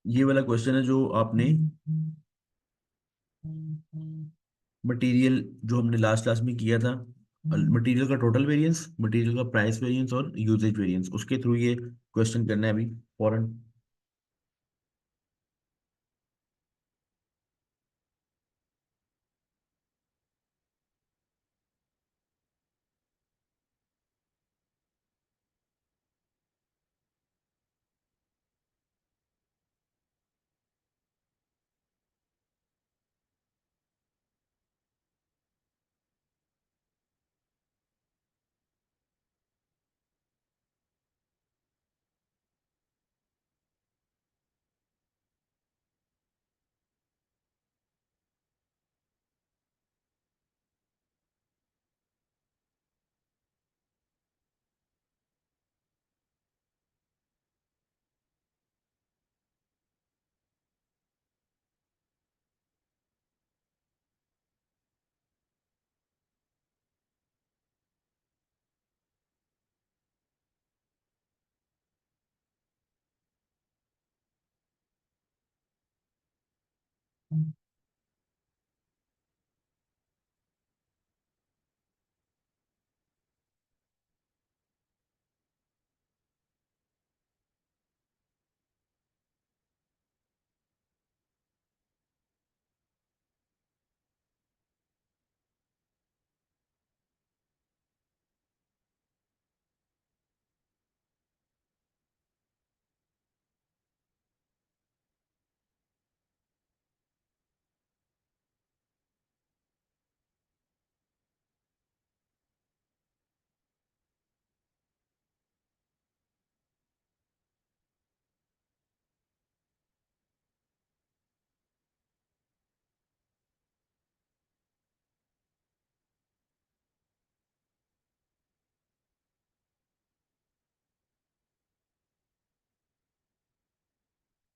ये वाला क्वेश्चन है जो आपने मटेरियल, जो हमने लास्ट क्लास में किया था, मटेरियल का टोटल वेरिएंस, मटेरियल का प्राइस वेरिएंस और यूजेज वेरिएंस, उसके थ्रू ये क्वेश्चन करना है अभी फॉरन।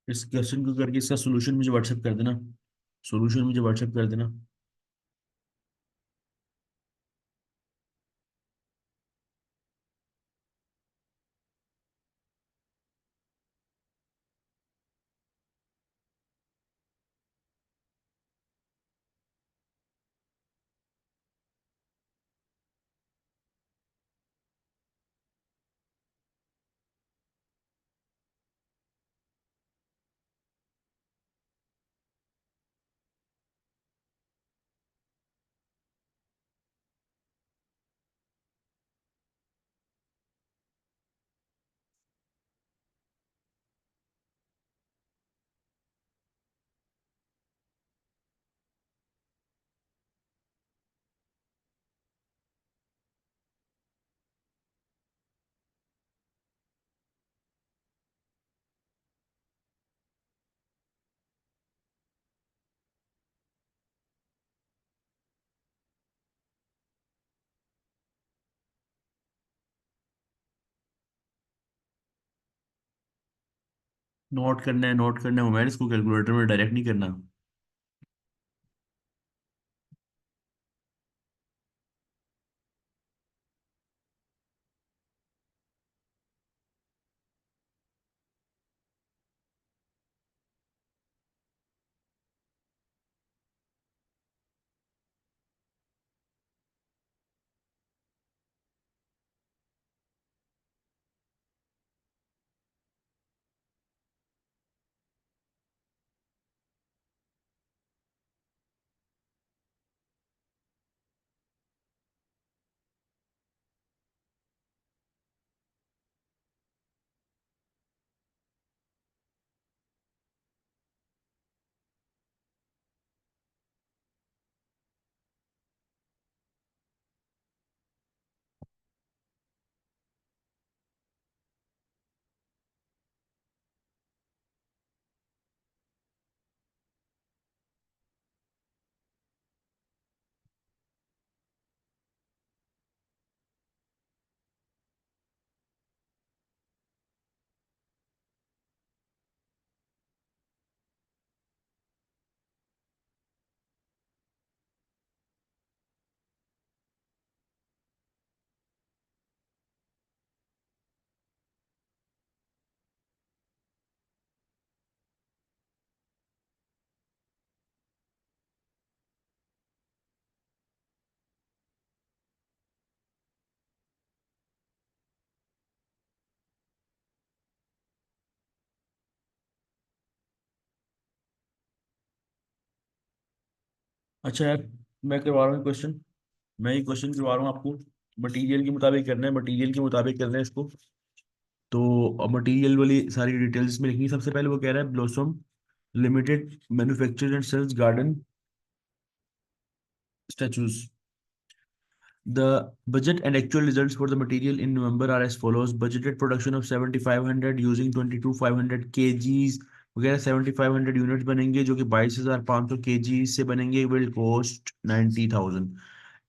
इस क्वेश्चन को करके इसका सोल्यूशन मुझे व्हाट्सएप कर देना, सोल्यूशन मुझे व्हाट्सएप कर देना। नोट करना है, नोट करना है उमेर, इसको कैलकुलेटर में डायरेक्ट नहीं करना। अच्छा यार, मैं करवा रहा हूँ क्वेश्चन। मैं ये क्वेश्चन करवा रहा हूँ आपको। मटेरियल के मुताबिक करना है, मटेरियल के मुताबिक करना है इसको। तो मटेरियल वाली सारी डिटेल्स में लिखनी है। सबसे पहले वो कह रहा है Blossom Limited manufacture and sales garden statues. The budget and actual results for the material in November are as follows. Budgeted production of 7500 using 22,500 kgs वगैरह 7500 यूनिट्स बनेंगे जो कि 22,500 kgs से बनेंगे, will cost 90,000.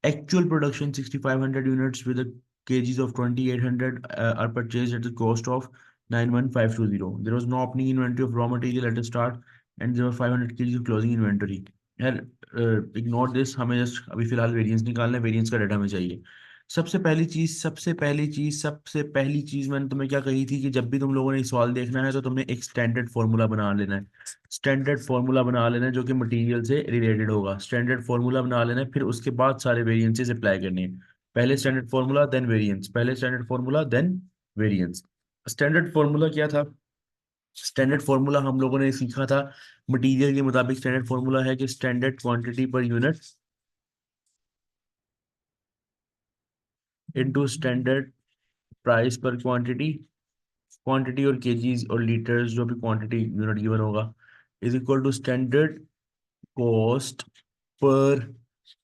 Actual production 6,500 units with a kgs of 2,800 are purchased at the cost of 91,520. There was no opening inventory of raw material at the start and there were 500 kgs of closing inventory. यार ignore this, हमें just अभी फिलहाल variance निकालना है, variance का data हमें चाहिए। सबसे पहली चीज मैंने तुम्हें क्या कही थी कि जब भी तुम लोगों ने सवाल देखना है तो तुमने एक स्टैंडर्ड फॉर्मूला बना लेना है। स्टैंडर्ड फॉर्मूला बना लेना है जो कि मटेरियल से रिलेटेड होगा। स्टैंडर्ड फॉर्मूला बना लेना है, फिर उसके बाद सारे वेरिएंसेस अप्लाई करने हैं। पहले स्टैंडर्ड फॉर्मूला देन वेरिएंस, पहले standard formula then variance. Standard formula क्या था? स्टैंडर्ड फॉर्मूला हम लोगों ने सीखा था मटेरियल के मुताबिक। स्टैंडर्ड फॉर्मूला है कि standard quantity per unit into standard price per quantity. Quantity और केजीज और लीटर्स जो भी क्वांटिटी यूनिट गिवन होगा is equal to standard cost per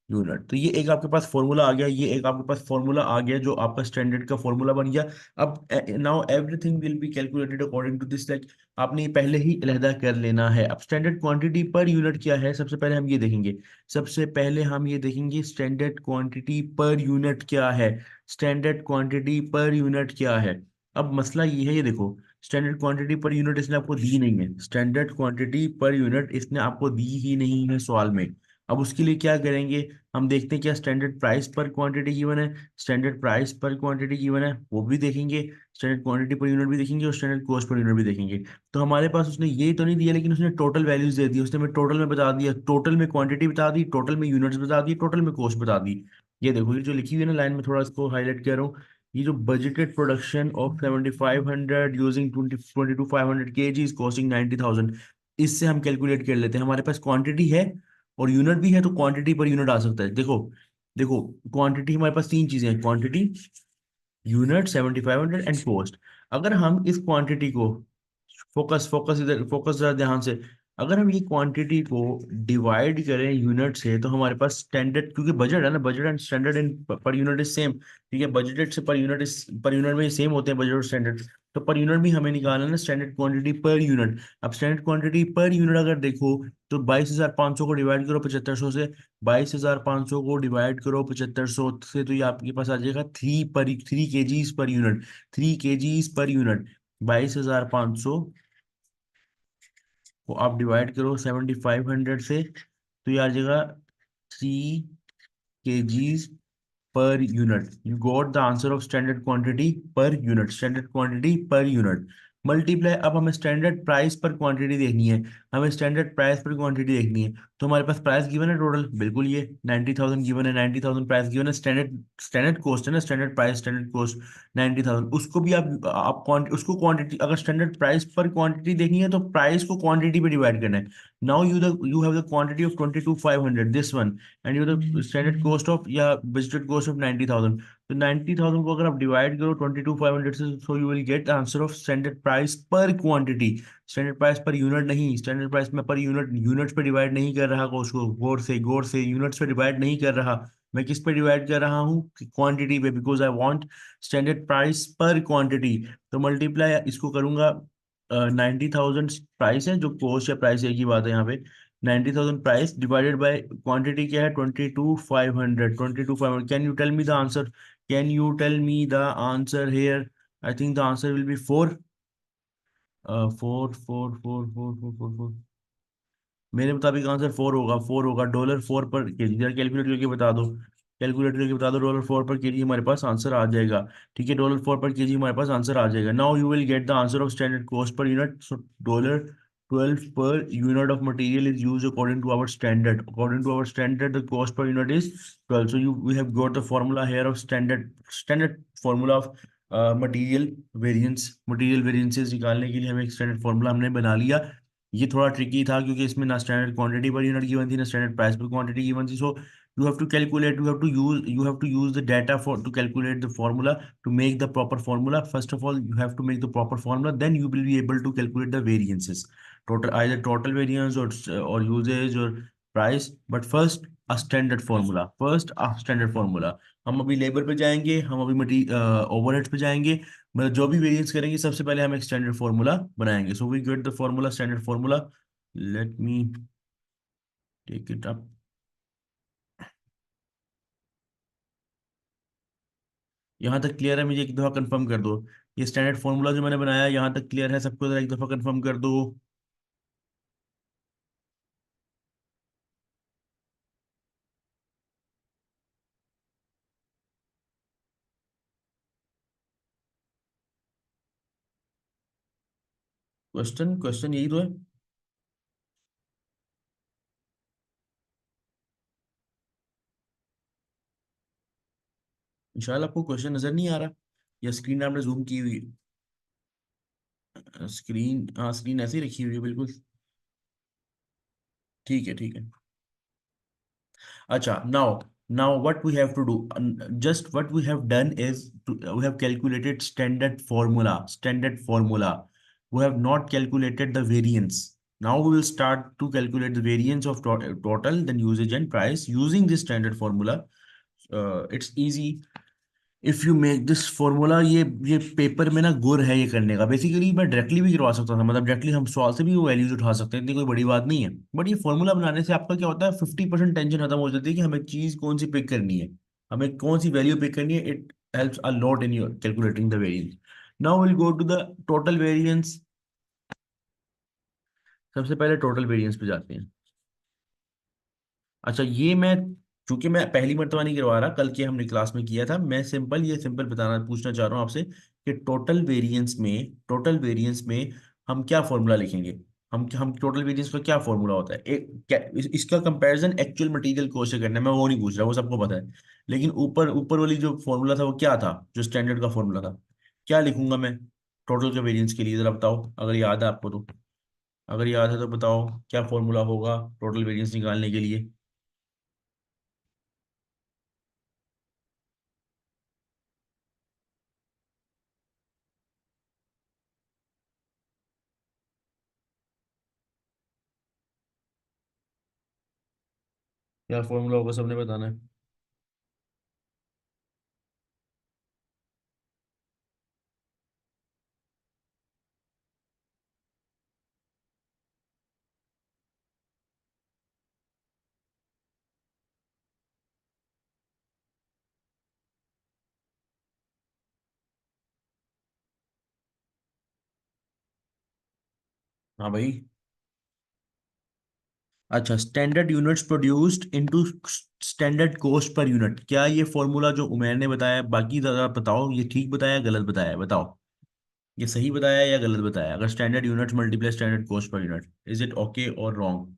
unit. तो ये एक आपके पास फॉर्मूला आ गया, ये एक आपके पास फॉर्मूला आ गया जो आपका स्टैंडर्ड का फॉर्मूला बन गया। अब now everything will be calculated according to this, like आपने ये पहले ही अलहदा कर लेना है। अब स्टैंडर्ड क्वांटिटी पर यूनिट क्या है, सबसे पहले हम ये देखेंगे। सबसे पहले हम ये देखेंगे स्टैंडर्ड क्वांटिटी पर यूनिट क्या है। स्टैंडर्ड क्वांटिटी पर यूनिट क्या है? अब मसला ये है, ये देखो, स्टैंडर्ड क्वांटिटी पर यूनिट इसने आपको दी नहीं है। स्टैंडर्ड क्वांटिटी पर यूनिट इसने आपको दी ही नहीं है सवाल में। अब उसके लिए क्या करेंगे, हम देखते हैं क्या standard price per quantity given है। Standard price per quantity given है वो भी देखेंगे, स्टैंडर्ड क्वांटिटी पर यूनिट भी देखेंगे और स्टैंडर्ड कॉस्ट पर यूनिट भी देखेंगे। तो हमारे पास उसने ये तो नहीं दिया लेकिन उसने टोटल वैल्यूज दे दी। उसने हमें टोटल में बता दिया, टोटल में क्वांटिटी बता दी, टोटल में यूनिट्स बता दी, टोटल में कॉस्ट बता दी। ये देखो, ये जो लिखी हुई है ना लाइन में, थोड़ा इसको हाईलाइट कर रहा हूँ। ये जो budgeted production of 7500 using 22,500 kg costing 90,000, इससे हम कैलकुलेट कर लेते हैं। हमारे पास क्वांटिटी है और यूनिट भी है तो क्वांटिटी पर यूनिट आ सकता है। देखो देखो, क्वांटिटी हमारे पास तीन चीजें हैं, क्वांटिटी, यूनिट, 7500 एंड कॉस्ट। अगर हम इस क्वांटिटी को, फोकस फोकस इधर, फोकस जरा ध्यान से, अगर हम ये क्वांटिटी को डिवाइड करें यूनिट से तो हमारे पास स्टैंडर्ड, क्योंकि बजट है ना, budget and standard in per unit is same. ठीक है, बजटेड से per unit is, per unit में सेम होते हैं बजट और स्टैंडर्ड। तो पर यूनिट भी हमें निकालना है ना, स्टैंडर्ड क्वांटिटी पर यूनिट। अब स्टैंडर्ड क्वांटिटी पर यूनिट अगर देखो तो 22,500 को डिवाइड करो 7500 से, 22,500 को डिवाइड करो 7500 से, तो ये आपके पास आ जाएगा 3 KGs per unit. 3 KGs per unit. 22,500 को आप डिवाइड करो 7500 से तो ये आ जाएगा 3 KGs per unit. You got the answer of standard quantity per unit. Standard quantity per unit multiply. अब हमें स्टैंडर्ड प्राइस पर क्वांटिटी देखनी है, हमें स्टैंडर्ड प्राइस पर क्वांटिटी देखनी है। तो हमारे पास प्राइस गिवन है टोटल, बिल्कुल ये 90,000 गिवन है, 90,000 प्राइस गिवन है। स्टैंडर्ड स्टैंडर्ड कॉस्ट है ना, स्टैंडर्ड प्राइस स्टैंडर्ड कॉस्ट 90,000। उसको भी आप उसको क्वांटिटी, अगर स्टैंडर्ड प्राइस पर क्वांटिटी देखनी है तो प्राइस को क्वांटिटी पे डिवाइड करना है। Now you have the quantity of 22,500 this one, and you the standard cost of या बजटेड कॉस्ट ऑफ 90,000। तो 90,000 को अगर आप डिवाइड करो 22,500 से, so you will get answer of standard price per quantity. Standard price per unit नहीं, standard price में per unit, units पे डिवाइड नहीं कर रहा कॉस्ट को, गौर से यूनिट्स पे डिवाइड नहीं कर रहा। मैं किस पे डिवाइड कर रहा हूँ, क्वांटिटी पे, because I want standard price per quantity. तो मल्टीप्लाई इसको करूंगा, 90,000 प्राइस है, जो कॉस्ट या प्राइस एक ही बात है यहाँ पे। 90,000 प्राइस डिवाइडेड बाय क्वांटिटी क्या है, 22,500, 22,500। Can you tell me the answer, can you tell me the answer here? I think the answer will be 4, 4 मेरे मुताबिक आंसर 4 होगा, 4 होगा। $4 पर केजी, जरा कैलकुलेट करके बता दो, कैलकुलेट करके बता दो। $4 पर केजी हमारे पास आंसर आ जाएगा। ठीक है, $4 पर केजी हमारे पास आंसर आ जाएगा। Now you will get the answer of standard cost per unit. So $12 per unit of material is used according to our standard. According to our standard, the cost per unit is 12. So we have got the formula here of standard formula of material variance. Material variances निकालने के लिए हमें एक standard formula हमने बना लिया। ये थोड़ा ट्रिकी था क्योंकि इसमें ना standard quantity per unit given थी, ना standard price per quantity given थी। सो you have to data for to calculate the formula, to make the proper formula. First of all, you have to make the proper formula, then you will be able to calculate the variances, either total variance or usage or price. But first a standard formula, हम अभी labour पे जाएंगे, हम अभी material overheads पे जाएंगे, मतलब जो भी वेरिएंस करेंगे सबसे पहले हम एक स्टैंडर्ड फार्मूला बनाएंगे। So we get the formula, standard formula. Let me take it up. यहाँ तक क्लियर है? मुझे एक दफा कंफर्म कर दो, ये स्टैंडर्ड फार्मूला जो मैंने बनाया यहाँ तक क्लियर है सबको? जरा एक दफा कंफर्म कर दो। क्वेश्चन क्वेश्चन यही तो है। इंशाल्लाह आपको क्वेश्चन नजर नहीं आ रहा, या स्क्रीन आपने जूम की हुई है? स्क्रीन, हाँ स्क्रीन ऐसे ही रखी हुई है बिल्कुल। ठीक है, ठीक है। Acha, now what we have to do, just what we have done is we have calculated standard formula. We have not calculated the variance. Now we will start to calculate the variance of total, then usage and price using this standard formula. It's easy. If you make this formula, ये paper में ना गुर है ये करने का। Basically मैं directly भी करवा सकता था, मतलब डायरेक्टली हम सवाल से भी वो वैल्यूज उठा सकते हैं, इतनी कोई बड़ी बात नहीं है। बट ये फॉर्मूला बनाने से आपका क्या होता है, 50% टेंशन खत्म हो जाती है कि हमें चीज कौन सी पिक करनी है, हमें कौन सी वैल्यू पिक करनी है। It helps a lot in your calculating the variance. Now will go to the total variance. सबसे पहले टोटल वेरिएंस पे जाते हैं। अच्छा, ये मैं, चूंकि मैं पहली मर्तबा नहीं करवा रहा, कल के हमने क्लास में किया था, मैं सिंपल बताना पूछना चाह रहा हूँ आपसे कि टोटल वेरिएंस में हम क्या फॉर्मूला लिखेंगे। हम टोटल वेरिएंस का क्या फॉर्मूला होता है, एक इसका कंपैरिजन एक्चुअल मटेरियल कॉस्ट से करना है, मैं वो नहीं पूछ रहा, वो सबको पता है। लेकिन ऊपर ऊपर वाली जो फॉर्मूला था वो क्या था, जो स्टैंडर्ड का फॉर्मूला था, क्या लिखूंगा मैं टोटल के वेरिएंस के लिए, जरा बताओ अगर याद है आपको तो। अगर याद है तो बताओ क्या फॉर्मूला होगा टोटल वेरिएंस निकालने के लिए। क्या फॉर्मूला होगा सबने बताना है। हाँ भाई। अच्छा, standard units produced into standard cost per unit, क्या ये फॉर्मूला जो उमैर ने बताया, बाकी जरा बताओ ये ठीक बताया गलत बताया, बताओ ये सही बताया या गलत बताया। अगर standard units multiply standard cost per unit, is it okay और रॉन्ग?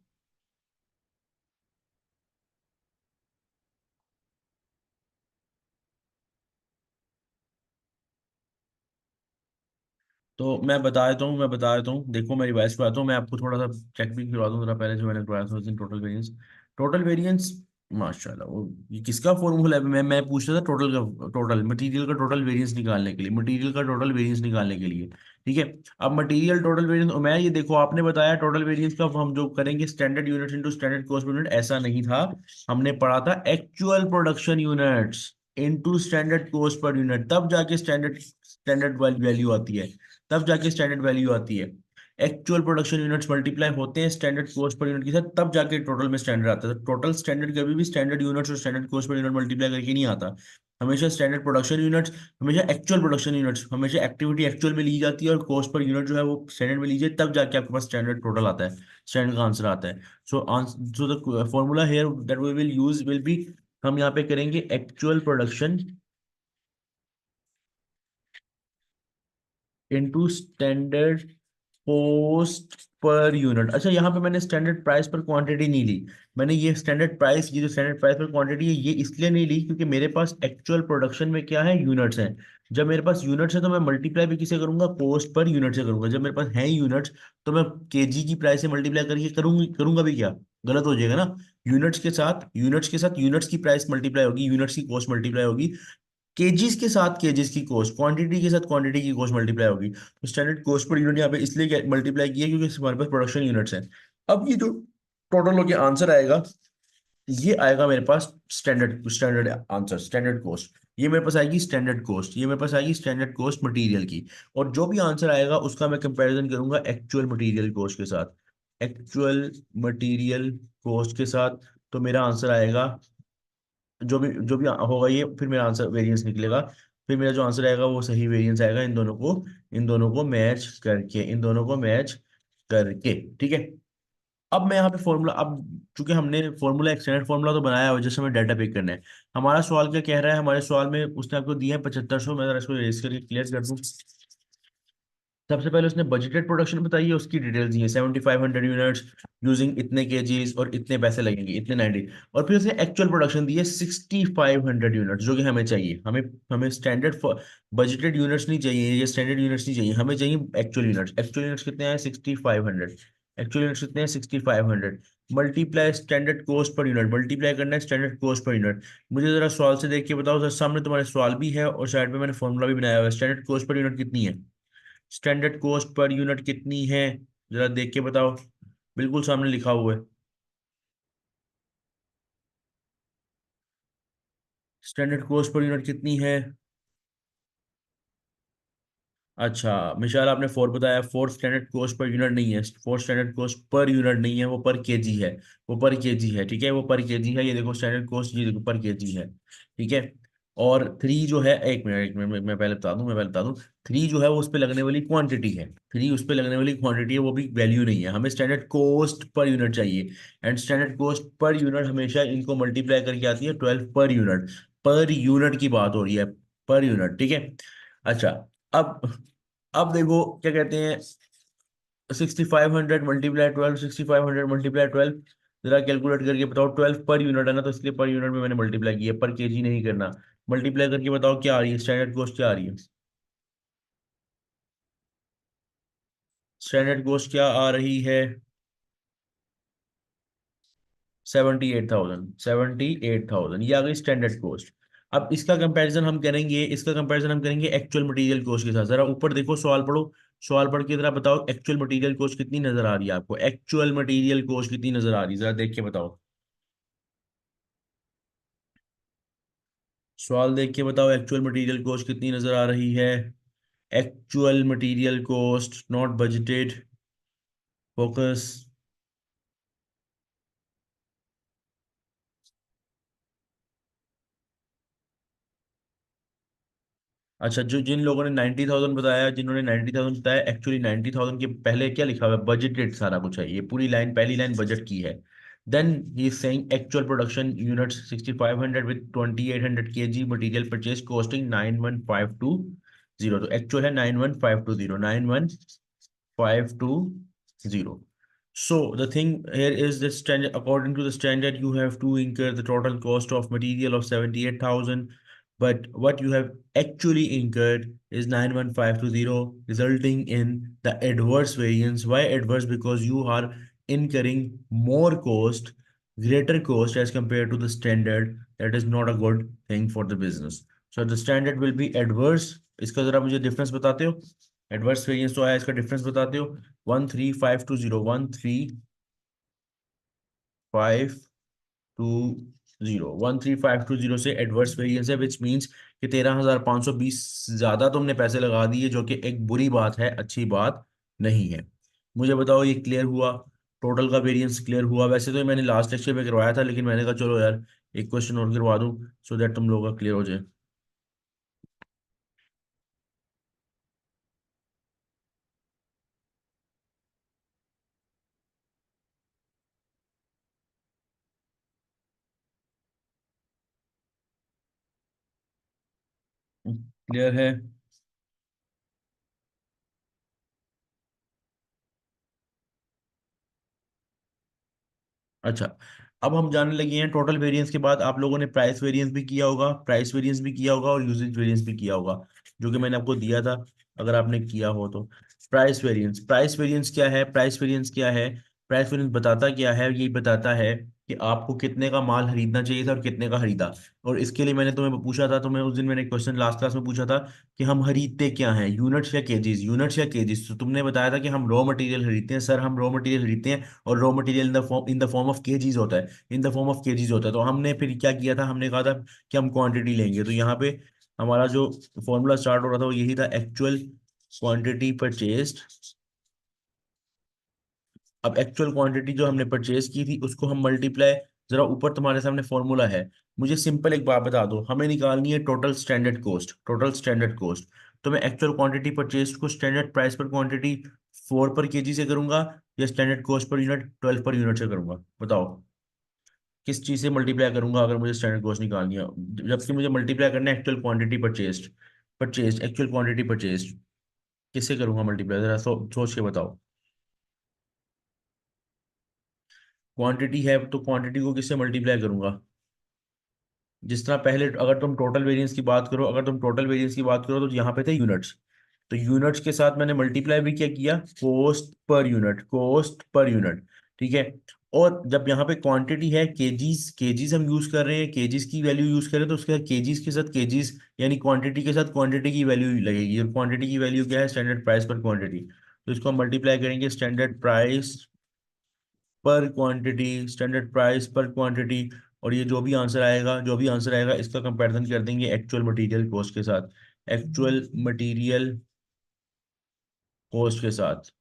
तो मैं बता देता हूँ, देखो मैं रिवाइज कराता हूँ, मैं आपको थोड़ा सा चेक भी करवा दूँ जरा, पहले जो मैंने करवाया था उस दिन टोटल वेरिएंस माशाल्लाह। वो ये किसका फॉर्मूला है? मैं पूछ रहा था टोटल का, टोटल मटेरियल का टोटल वेरिएंस निकालने के लिए, मटेरियल का टोटल वेरिएंस निकालने के लिए। ठीक है। अब मटेरियल टोटल वेरिएंस, मैं ये देखो आपने बताया टोटल वेरिएंस का हम जो करेंगे standard unit into standard cost per unit, ऐसा नहीं था। हमने पढ़ा था actual production units into standard cost per unit, तब जाके स्टैंडर्ड स्टैंडर्ड वैल्यू आती है, तब जाके स्टैंडर्ड वैल्यू आती है। एक्चुअल प्रोडक्शन यूनिट्स मल्टीप्लाई होते हैं स्टैंडर्ड कॉस्ट पर यूनिट के साथ, तब जाके टोटल में स्टैंडर्ड आता है। तो टोटल स्टैंडर्ड कभी भी स्टैंडर्ड यूनिट्स और standard cost per unit multiply करके नहीं आता। हमेशा स्टैंडर्ड प्रोडक्शन यूनिट्स, हमेशा एक्चुअल प्रोडक्शन यूनिट्स, हमेशा एक्टिविटी एक्चुअल में ली जाती है और कॉस्ट पर यूनिट जो है वो स्टैंडर्ड में लीजिए, तब जाके आपके पास स्टैंडर्ड टोटल आता है, स्टैंडर्ड का आंसर आता है। So the formula here that we will use will be, हम यहाँ पे करेंगे actual production into standard cost per unit. अच्छा, यहाँ पे मैंने स्टैंडर्ड प्राइस पर क्वांटिटी नहीं ली। मैंने ये स्टैंडर्ड प्राइस, ये जो स्टैंडर्ड प्राइस पर क्वांटिटी है, ये इसलिए नहीं ली क्योंकि मेरे पास एक्चुअल प्रोडक्शन में क्या है, यूनिट्स हैं। जब मेरे पास यूनिट्स है तो मैं मल्टीप्लाई भी किसे करूंगा, कॉस्ट पर यूनिट से करूंगा। जब मेरे पास है यूनिट्स तो मैं केजी की प्राइस से मल्टीप्लाई करके करूंगा भी क्या, गलत हो जाएगा ना। यूनिट्स के साथ यूनिट्स की प्राइस मल्टीप्लाई होगी, यूनिट्स की कॉस्ट मल्टीप्लाई होगी। केजीज के साथ केजीज की कॉस्ट, क्वांटिटी के साथ क्वांटिटी की कॉस्ट मल्टीप्लाई होगी। तो स्टैंडर्ड कॉस्ट पर यूनिट यहाँ पे इसलिए मल्टीप्लाई किया क्योंकि हमारे पास प्रोडक्शन यूनिट्स हैं। अब ये जो टोटल होके आंसर आएगा, ये आएगा मेरे पास standard standard answer, standard cost. ये मेरे पास आएगी स्टैंडर्ड कॉस्ट, ये मेरे पास आएगी स्टैंडर्ड कॉस्ट मटेरियल की। और जो भी आंसर आएगा उसका मैं कंपैरिजन करूंगा एक्चुअल मटेरियल कॉस्ट के साथ, एक्चुअल मटेरियल कॉस्ट के साथ। तो मेरा आंसर आएगा, जो भी होगा ये, फिर मेरा आंसर वेरिएंस निकलेगा। फिर मेरा जो आंसर आएगा वो सही वेरिएंस आएगा, इन दोनों को मैच करके, इन दोनों को मैच करके। ठीक है। अब मैं यहाँ पे फॉर्मूला, अब चूंकि हमने फॉर्मूला, एक्सटेंडेड फॉर्मूला तो बनाया हुआ है, जैसे हमें डाटा पिक करना है। हमारा सवाल क्या कह रहा है, हमारे सवाल में उसने आपको दिया है 7500। मैं जरा इसको रेस करके क्लियर कर दूं। सबसे पहले उसने बजटेड प्रोडक्शन बताई है, उसकी डिटेल्स दी है 7500 यूनिट्स यूजिंग इतने केजीज और इतने पैसे लगेंगे, इतने 90। और फिर उसने एक्चुअल प्रोडक्शन दी है 6500 यूनिट्स, जो कि हमें चाहिए। हमें हमें स्टैंडर्ड बजटेड यूनिट्स नहीं चाहिए, ये स्टैंडर्ड यूनिट्स नहीं चाहिए, हमें चाहिए एक्चुअल यूनिट्स। एक्चुअल यूनिट्स कितने हैं, 6500। एक्चुअल यूनिट्स कितने हैं, 6500। Multiply standard cost per unit, multiply करना है स्टैंडर्ड कॉस्ट पर यूनिट। मुझे जरा सवाल से देख के बताओ सर, सामने तुम्हारे सवाल भी है और साइड पे मैंने फॉर्मूला भी बनाया हुआ है। स्टैंडर्ड कॉस्ट पर यूनिट कितनी है, स्टैंडर्ड कॉस्ट पर यूनिट कितनी है, जरा देख के बताओ। बिल्कुल सामने लिखा हुआ है, स्टैंडर्ड कॉस्ट पर यूनिट कितनी है। अच्छा मिशाल, आपने फोर बताया, four standard cost per unit नहीं है, four standard cost per unit नहीं है, वो पर केजी है। वो पर केजी है, ठीक है, वो पर केजी है। ये देखो स्टैंडर्ड कॉस्ट, ये देखो पर केजी है। ठीक है। और थ्री जो है, एक मिनट मैं पहले बता दूं। थ्री जो है वो उस पर लगने वाली क्वांटिटी है, थ्री उस पर लगने वाली क्वांटिटी है, वो भी वैल्यू नहीं है। हमें स्टैंडर्ड कॉस्ट पर यूनिट चाहिए। And standard cost per unit हमेशा इनको मल्टीप्लाई करके आती है 12 पर यूनिट। पर यूनिट की बात हो रही है, पर यूनिट। ठीक है। अच्छा, अब अब देखो क्या कहते हैं, 6500 मल्टीप्लाई 12, 6500 मल्टीप्लाई 12। जरा कैलकुलेट करके बताओ, 12 पर यूनिट है ना, तो इसलिए पर यूनिट में मैंने मल्टीप्लाई किया, पर केजी नहीं करना। मल्टीप्लाई करके बताओ क्या आ रही है, स्टैंडर्ड कॉस्ट क्या आ रही है, स्टैंडर्ड कॉस्ट क्या आ रही है, 78,000। ये आ गई स्टैंडर्ड कॉस्ट। अब इसका कंपैरिजन हम करेंगे एक्चुअल मटेरियल कॉस्ट के साथ। जरा ऊपर देखो, सवाल पढ़ो। सवाल पढ़ के जरा बताओ एक्चुअल मटेरियल कॉस्ट कितनी नजर आ रही है आपको, एक्चुअल मटेरियल कॉस्ट कितनी नजर आ रही है, जरा देख के बताओ। सवाल देख के बताओ एक्चुअल मटेरियल कॉस्ट कितनी नजर आ रही है। Actual material cost, not budgeted. Focus. अच्छा, जो जिन लोगों ने 90,000 बताया, जिन्होंने 90,000 बताया, एक्चुअली 90,000 के पहले क्या लिखा हुआ है, बजटेड सारा कुछ है। ये पूरी लाइन, पहली लाइन बजट की है। Then he is saying actual production units 6500 with 2800 KG material purchase costing 91,520। तो एक्चुअल है 91,520, 91,520। So the thing here is the standard. According to the standard, you have to incur the total cost of material of 78,000, but what you have actually incurred is 91,520, resulting in the adverse variance. Why adverse? Because you are incurring more cost, greater cost as compared to the standard. That is not a good thing for the business. So the standard will be adverse. इसका जरा मुझे difference बताते हो, adverse variance तो आया, इसका difference बताते हो। 13,520, 13,520 से एडवर्स वेरिएंस है, विच मीन्स कि 13,520 ज्यादा तुमने पैसे लगा दिए, जो कि एक बुरी बात है, अच्छी बात नहीं है। मुझे बताओ ये क्लियर हुआ, टोटल का वेरिएंस क्लियर हुआ। वैसे तो ये मैंने लास्ट लेक्चर में करवाया था, लेकिन मैंने कहा चलो यार एक क्वेश्चन और करवा दूं, सो दैट तुम लोगों का क्लियर हो जाए। क्लियर है। अच्छा, अब हम जानने लगे हैं टोटल वेरिएंस के बाद आप लोगों ने प्राइस वेरिएंस भी किया होगा, प्राइस वेरिएंस भी किया होगा और यूजेज वेरिएंस भी किया होगा, जो कि मैंने आपको दिया था, अगर आपने किया हो तो। प्राइस वेरिएंस क्या है? प्राइस वेरिएंस क्या है? प्राइस वेरिएंस बताता क्या है? यही बताता है कि आपको कितने का माल खरीदना चाहिए था और कितने का खरीदा। और इसके लिए मैंने तुम्हें पूछा था, तुम्हें उस दिन मैंने क्वेश्चन लास्ट क्लास में पूछा था कि हम खरीदते क्या हैं, यूनिट्स या केजीज, यूनिट्स या केजीज। तो तुमने बताया था कि हम रॉ मटेरियल खरीदते हैं सर, हम रॉ मटेरियल खरीदते हैं, और raw material in the form of KGs होता है, in the form of KGs होता है। तो हमने फिर क्या किया था, हमने कहा था कि हम क्वांटिटी लेंगे। तो यहाँ पे हमारा जो फॉर्मूला स्टार्ट हो रहा था वो यही था, एक्चुअल क्वांटिटी परचेस्ड। अब एक्चुअल क्वांटिटी जो हमने परचेज की थी उसको हम मल्टीप्लाई, जरा ऊपर तुम्हारे सामने फॉर्मूला है, मुझे सिंपल एक बात बता दो, हमें निकालनी है total standard cost, total standard cost. तो मैं एक्चुअल क्वांटिटी परचेज को स्टैंडर्ड प्राइस पर क्वांटिटी 4 पर केजी से करूंगा, या standard cost per unit 12 per unit से करूंगा? बताओ किस चीज से मल्टीप्लाई करूंगा अगर मुझे स्टैंडर्ड कॉस्ट निकालनी है, जबकि मुझे मल्टीप्लाई करना है actual quantity purchase, actual quantity purchase. किससे करूंगा मल्टीप्लाई, जरा सोच के बताओ। क्वांटिटी है तो क्वांटिटी को किससे मल्टीप्लाई करूंगा? जिस तरह पहले अगर तुम टोटल वेरिएंस की बात करो, अगर तुम टोटल वेरिएंस की बात करो तो यहाँ पे थे यूनिट्स, तो यूनिट्स के साथ मैंने मल्टीप्लाई भी क्या किया, cost per unit, cost per unit. ठीक है। और जब यहाँ पे क्वांटिटी है, केजीज, केजीज हम यूज कर रहे हैं, केजीज की वैल्यू यूज करें तो उसके साथ केजीज के साथ केजीज, यानी क्वांटिटी के साथ क्वांटिटी की वैल्यू लगेगी, और क्वांटिटी की वैल्यू क्या है, स्टैंडर्ड प्राइस पर क्वांटिटी। तो इसको हम मल्टीप्लाई करेंगे standard price per quantity, standard price per quantity. और ये जो भी आंसर आएगा, जो भी आंसर आएगा इसका कंपैरिजन कर देंगे एक्चुअल मटेरियल कॉस्ट के साथ, एक्चुअल मटेरियल कॉस्ट के साथ।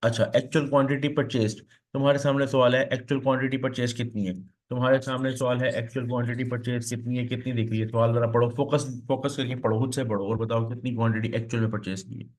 अच्छा, एक्चुअल क्वांटिटी परचेस्ड, तुम्हारे सामने सवाल है एक्चुअल क्वांटिटी परचेज कितनी है, तुम्हारे सामने सवाल है एक्चुअल क्वांटिटी परचेज कितनी है, कितनी दिख रही है? सवाल जरा पढ़ो, फोकस फोकस करके पढ़ो, खुद से पढ़ो और बताओ कितनी क्वांटिटी एक्चुअल में परचेज की है।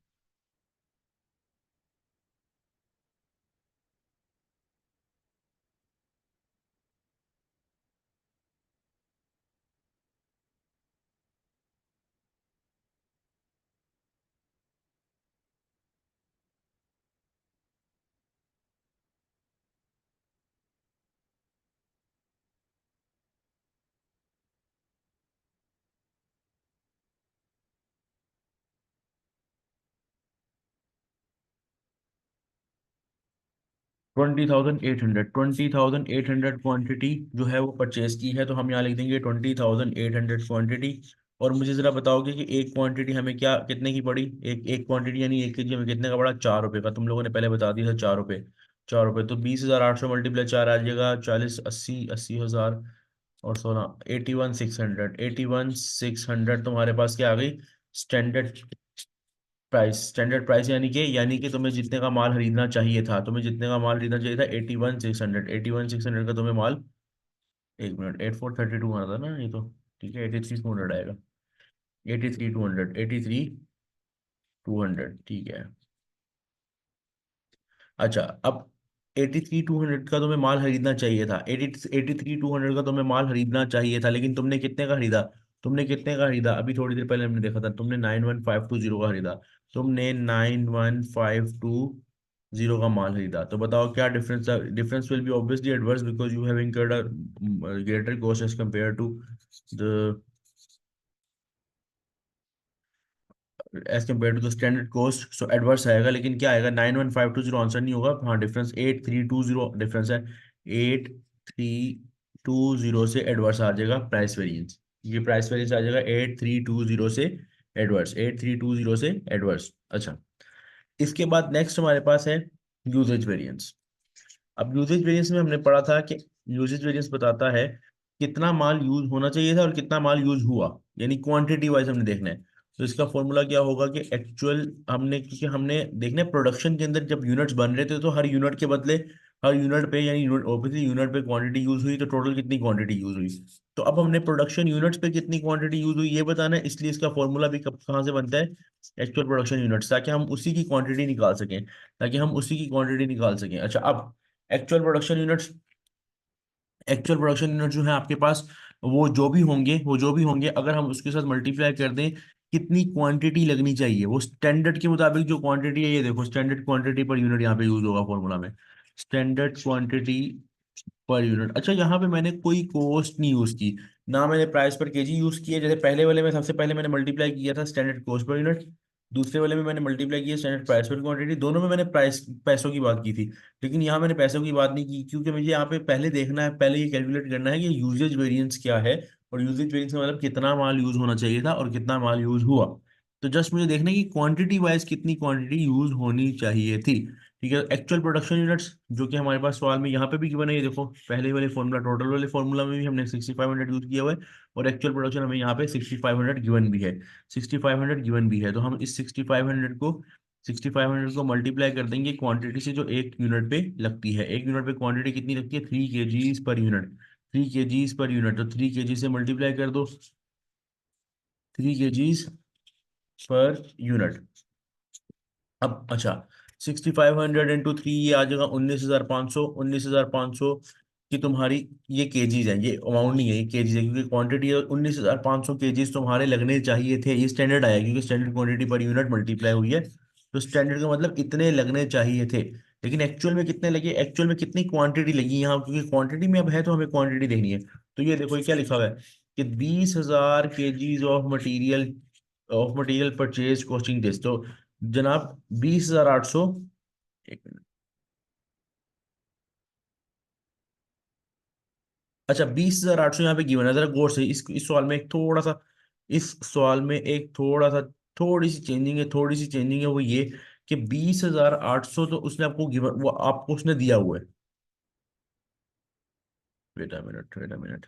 20,800, 20,800 क्वांटिटी जो है वो परचेज की है, तो हम यहाँ लिख देंगे 20,800 क्वांटिटी। और मुझे जरा बताओगे कि एक क्वांटिटी हमें क्या कितने की पड़ी, एक एक क्वांटिटी यानी 1 केजी हमें कितने का पड़ा, 4 रुपये का, तुम लोगों ने पहले बता दिया था 4 रुपये। 4 रुपये तो 20,800 मल्टीप्लाई 4 आ जाएगा 40, 80, 80,000 और 16, 81,600, 81,600 तुम्हारे पास क्या आ गई, स्टैंडर्ड प्राइस। स्टैंडर्ड प्राइस यानी कि तुम्हें जितने का माल खरीदना चाहिए था, तुम्हें जितने का माल खरीदना चाहिए था 81,600, 81,600 का तुम्हें माल, 1 मिनट, 8432 आना था ना ये तो, ठीक है, 83,200 आएगा, 83,200, 83,200, ठीक है। अच्छा, अब 83,200 का तुम्हें माल खरीदना चाहिए था, 83,200 का तुम्हें माल खरीदना चाहिए था, लेकिन तुमने कितने का खरीदा, तुमने कितने का खरीदा? अभी थोड़ी देर पहले हमने देखा था, तुमने 91,520 का खरीदा, तुमने 91,520 का माल खरीदा। तो बताओ क्या डिफरेंस था? Difference will be obviously adverse because you have incurred a greater cost as compared to the standard cost, so adverse आएगा। लेकिन क्या आएगा, 91,520 आंसर नहीं होगा, हाँ डिफरेंस 8,320 डिफरेंस है, 8,320 से एडवर्स आ जाएगा प्राइस वेरिएंस, ये प्राइस वेरिएंस आ जाएगा 8,320 से एडवर्स, 8,320 से एडवर्स। अच्छा, इसके बाद नेक्स्ट हमारे पास है यूजेज वेरिएंस। अब यूजेज वेरिएंस में हमने पढ़ा था कि यूजेज वेरिएंस बताता है कितना माल यूज होना चाहिए था और कितना माल यूज हुआ, यानी क्वांटिटी वाइज हमने देखना है। तो इसका फॉर्मूला क्या होगा कि एक्चुअल हमने, क्योंकि हमने देखना है प्रोडक्शन के अंदर जब यूनिट्स बन रहे थे तो हर यूनिट के बदले, हर यूनिट पे, यानी ऑब्वियसली यूनिट पे क्वांटिटी यूज हुई तो टोटल कितनी क्वांटिटी यूज हुई। तो अब हमने प्रोडक्शन यूनिट्स पे कितनी क्वांटिटी यूज हुई ये बताना है, इसलिए इसका फॉर्मूला भी कब कहाँ से बनता है, एक्चुअल प्रोडक्शन यूनिट्स, ताकि हम उसी की क्वांटिटी निकाल सकें, ताकि हम उसी की क्वांटिटी निकाल सकें। अच्छा, अब actual production units, actual production unit जो है आपके पास, वो जो भी होंगे अगर हम उसके साथ मल्टीप्लाई कर दें, कितनी क्वांटिटी लगनी चाहिए, वो स्टैंडर्ड के मुताबिक जो क्वांटिटी है, ये देखो स्टैंडर्ड क्वांटिटी पर यूनिट यहाँ पे यूज होगा फॉर्मूला में। Standard quantity per unit. अच्छा, यहाँ पे मैंने कोई कॉस्ट नहीं यूज की, ना मैंने प्राइस पर केजी यूज किया। जैसे पहले वाले में सबसे पहले मैंने मल्टीप्लाई किया था स्टैंडर्ड कॉस्ट पर यूनिट, दूसरे वाले में मैंने मल्टीप्लाई किया स्टैंडर्ड प्राइस पर क्वांटिटी, दोनों में मैंने प्राइस पैसों की बात की थी। लेकिन यहाँ मैंने पैसों की बात नहीं की, क्योंकि मुझे यहाँ पे पहले देखना है, पहले ये कैलकुलेट करना है कि यूजेज वेरिएंस क्या है, और यूजेज वेरिएंस का मतलब कितना माल यूज होना चाहिए था और कितना माल यूज हुआ। तो जस्ट मुझे देखना है कि क्वांटिटी वाइज कितनी क्वांटिटी यूज होनी चाहिए थी। ठीक है, एक्चुअल प्रोडक्शन यूनिट्स जो कि हमारे पास सवाल में यहाँ पे भी गिवन है, ये देखो पहले वाले फॉर्मूला, टोटल वाले फॉर्मूला में भी हमने 6500 यूज किया हुआ है, और एक्चुअल प्रोडक्शन हमें यहाँ पे 6500 गिवन भी है। 6500 गिवन भी है, तो हम इस 6500 को मल्टीप्लाई कर देंगे क्वांटिटी से, जो एक यूनिट पे लगती है। एक यूनिट पे क्वांटिटी कितनी लगती है, 3 kgs पर यूनिट। 3 kgs पर यूनिट, तो 3 kg से मल्टीप्लाई कर दो, 3 kgs पर यूनिट। अब अच्छा, 6500 × 3, ये आ जाएगा 19,500। 19,500 की तुम्हारी, ये केजीज है, ये अमाउंट नहीं है, ये केजीज है, क्योंकि क्वांटिटी है। 19,500 केजीज तुम्हारे लगने चाहिए थे, ये स्टैंडर्ड आया क्योंकि standard quantity per unit multiply हुई है, तो स्टैंडर्ड का मतलब इतने लगने चाहिए थे। लेकिन एक्चुअल में कितने लगे, एक्चुअल में कितनी क्वांटिटी लगी यहाँ, क्योंकि क्वांटिटी में अब है तो हमें क्वांटिटी देखनी है। तो ये देखो, ये क्या लिखा हुआ है कि 20,000 KGs of material purchase costing this. तो जनाब 20,800, एक मिनट, अच्छा 20,800 यहाँ पे गिवन है। जरा गौर से इस सवाल में एक थोड़ा सा, इस सवाल में एक थोड़ा सा, थोड़ी सी चेंजिंग है, थोड़ी सी चेंजिंग है, वो ये कि 20,800 तो उसने आपको गिवन, वो आपको उसने दिया हुआ है। Wait a minute, wait a minute.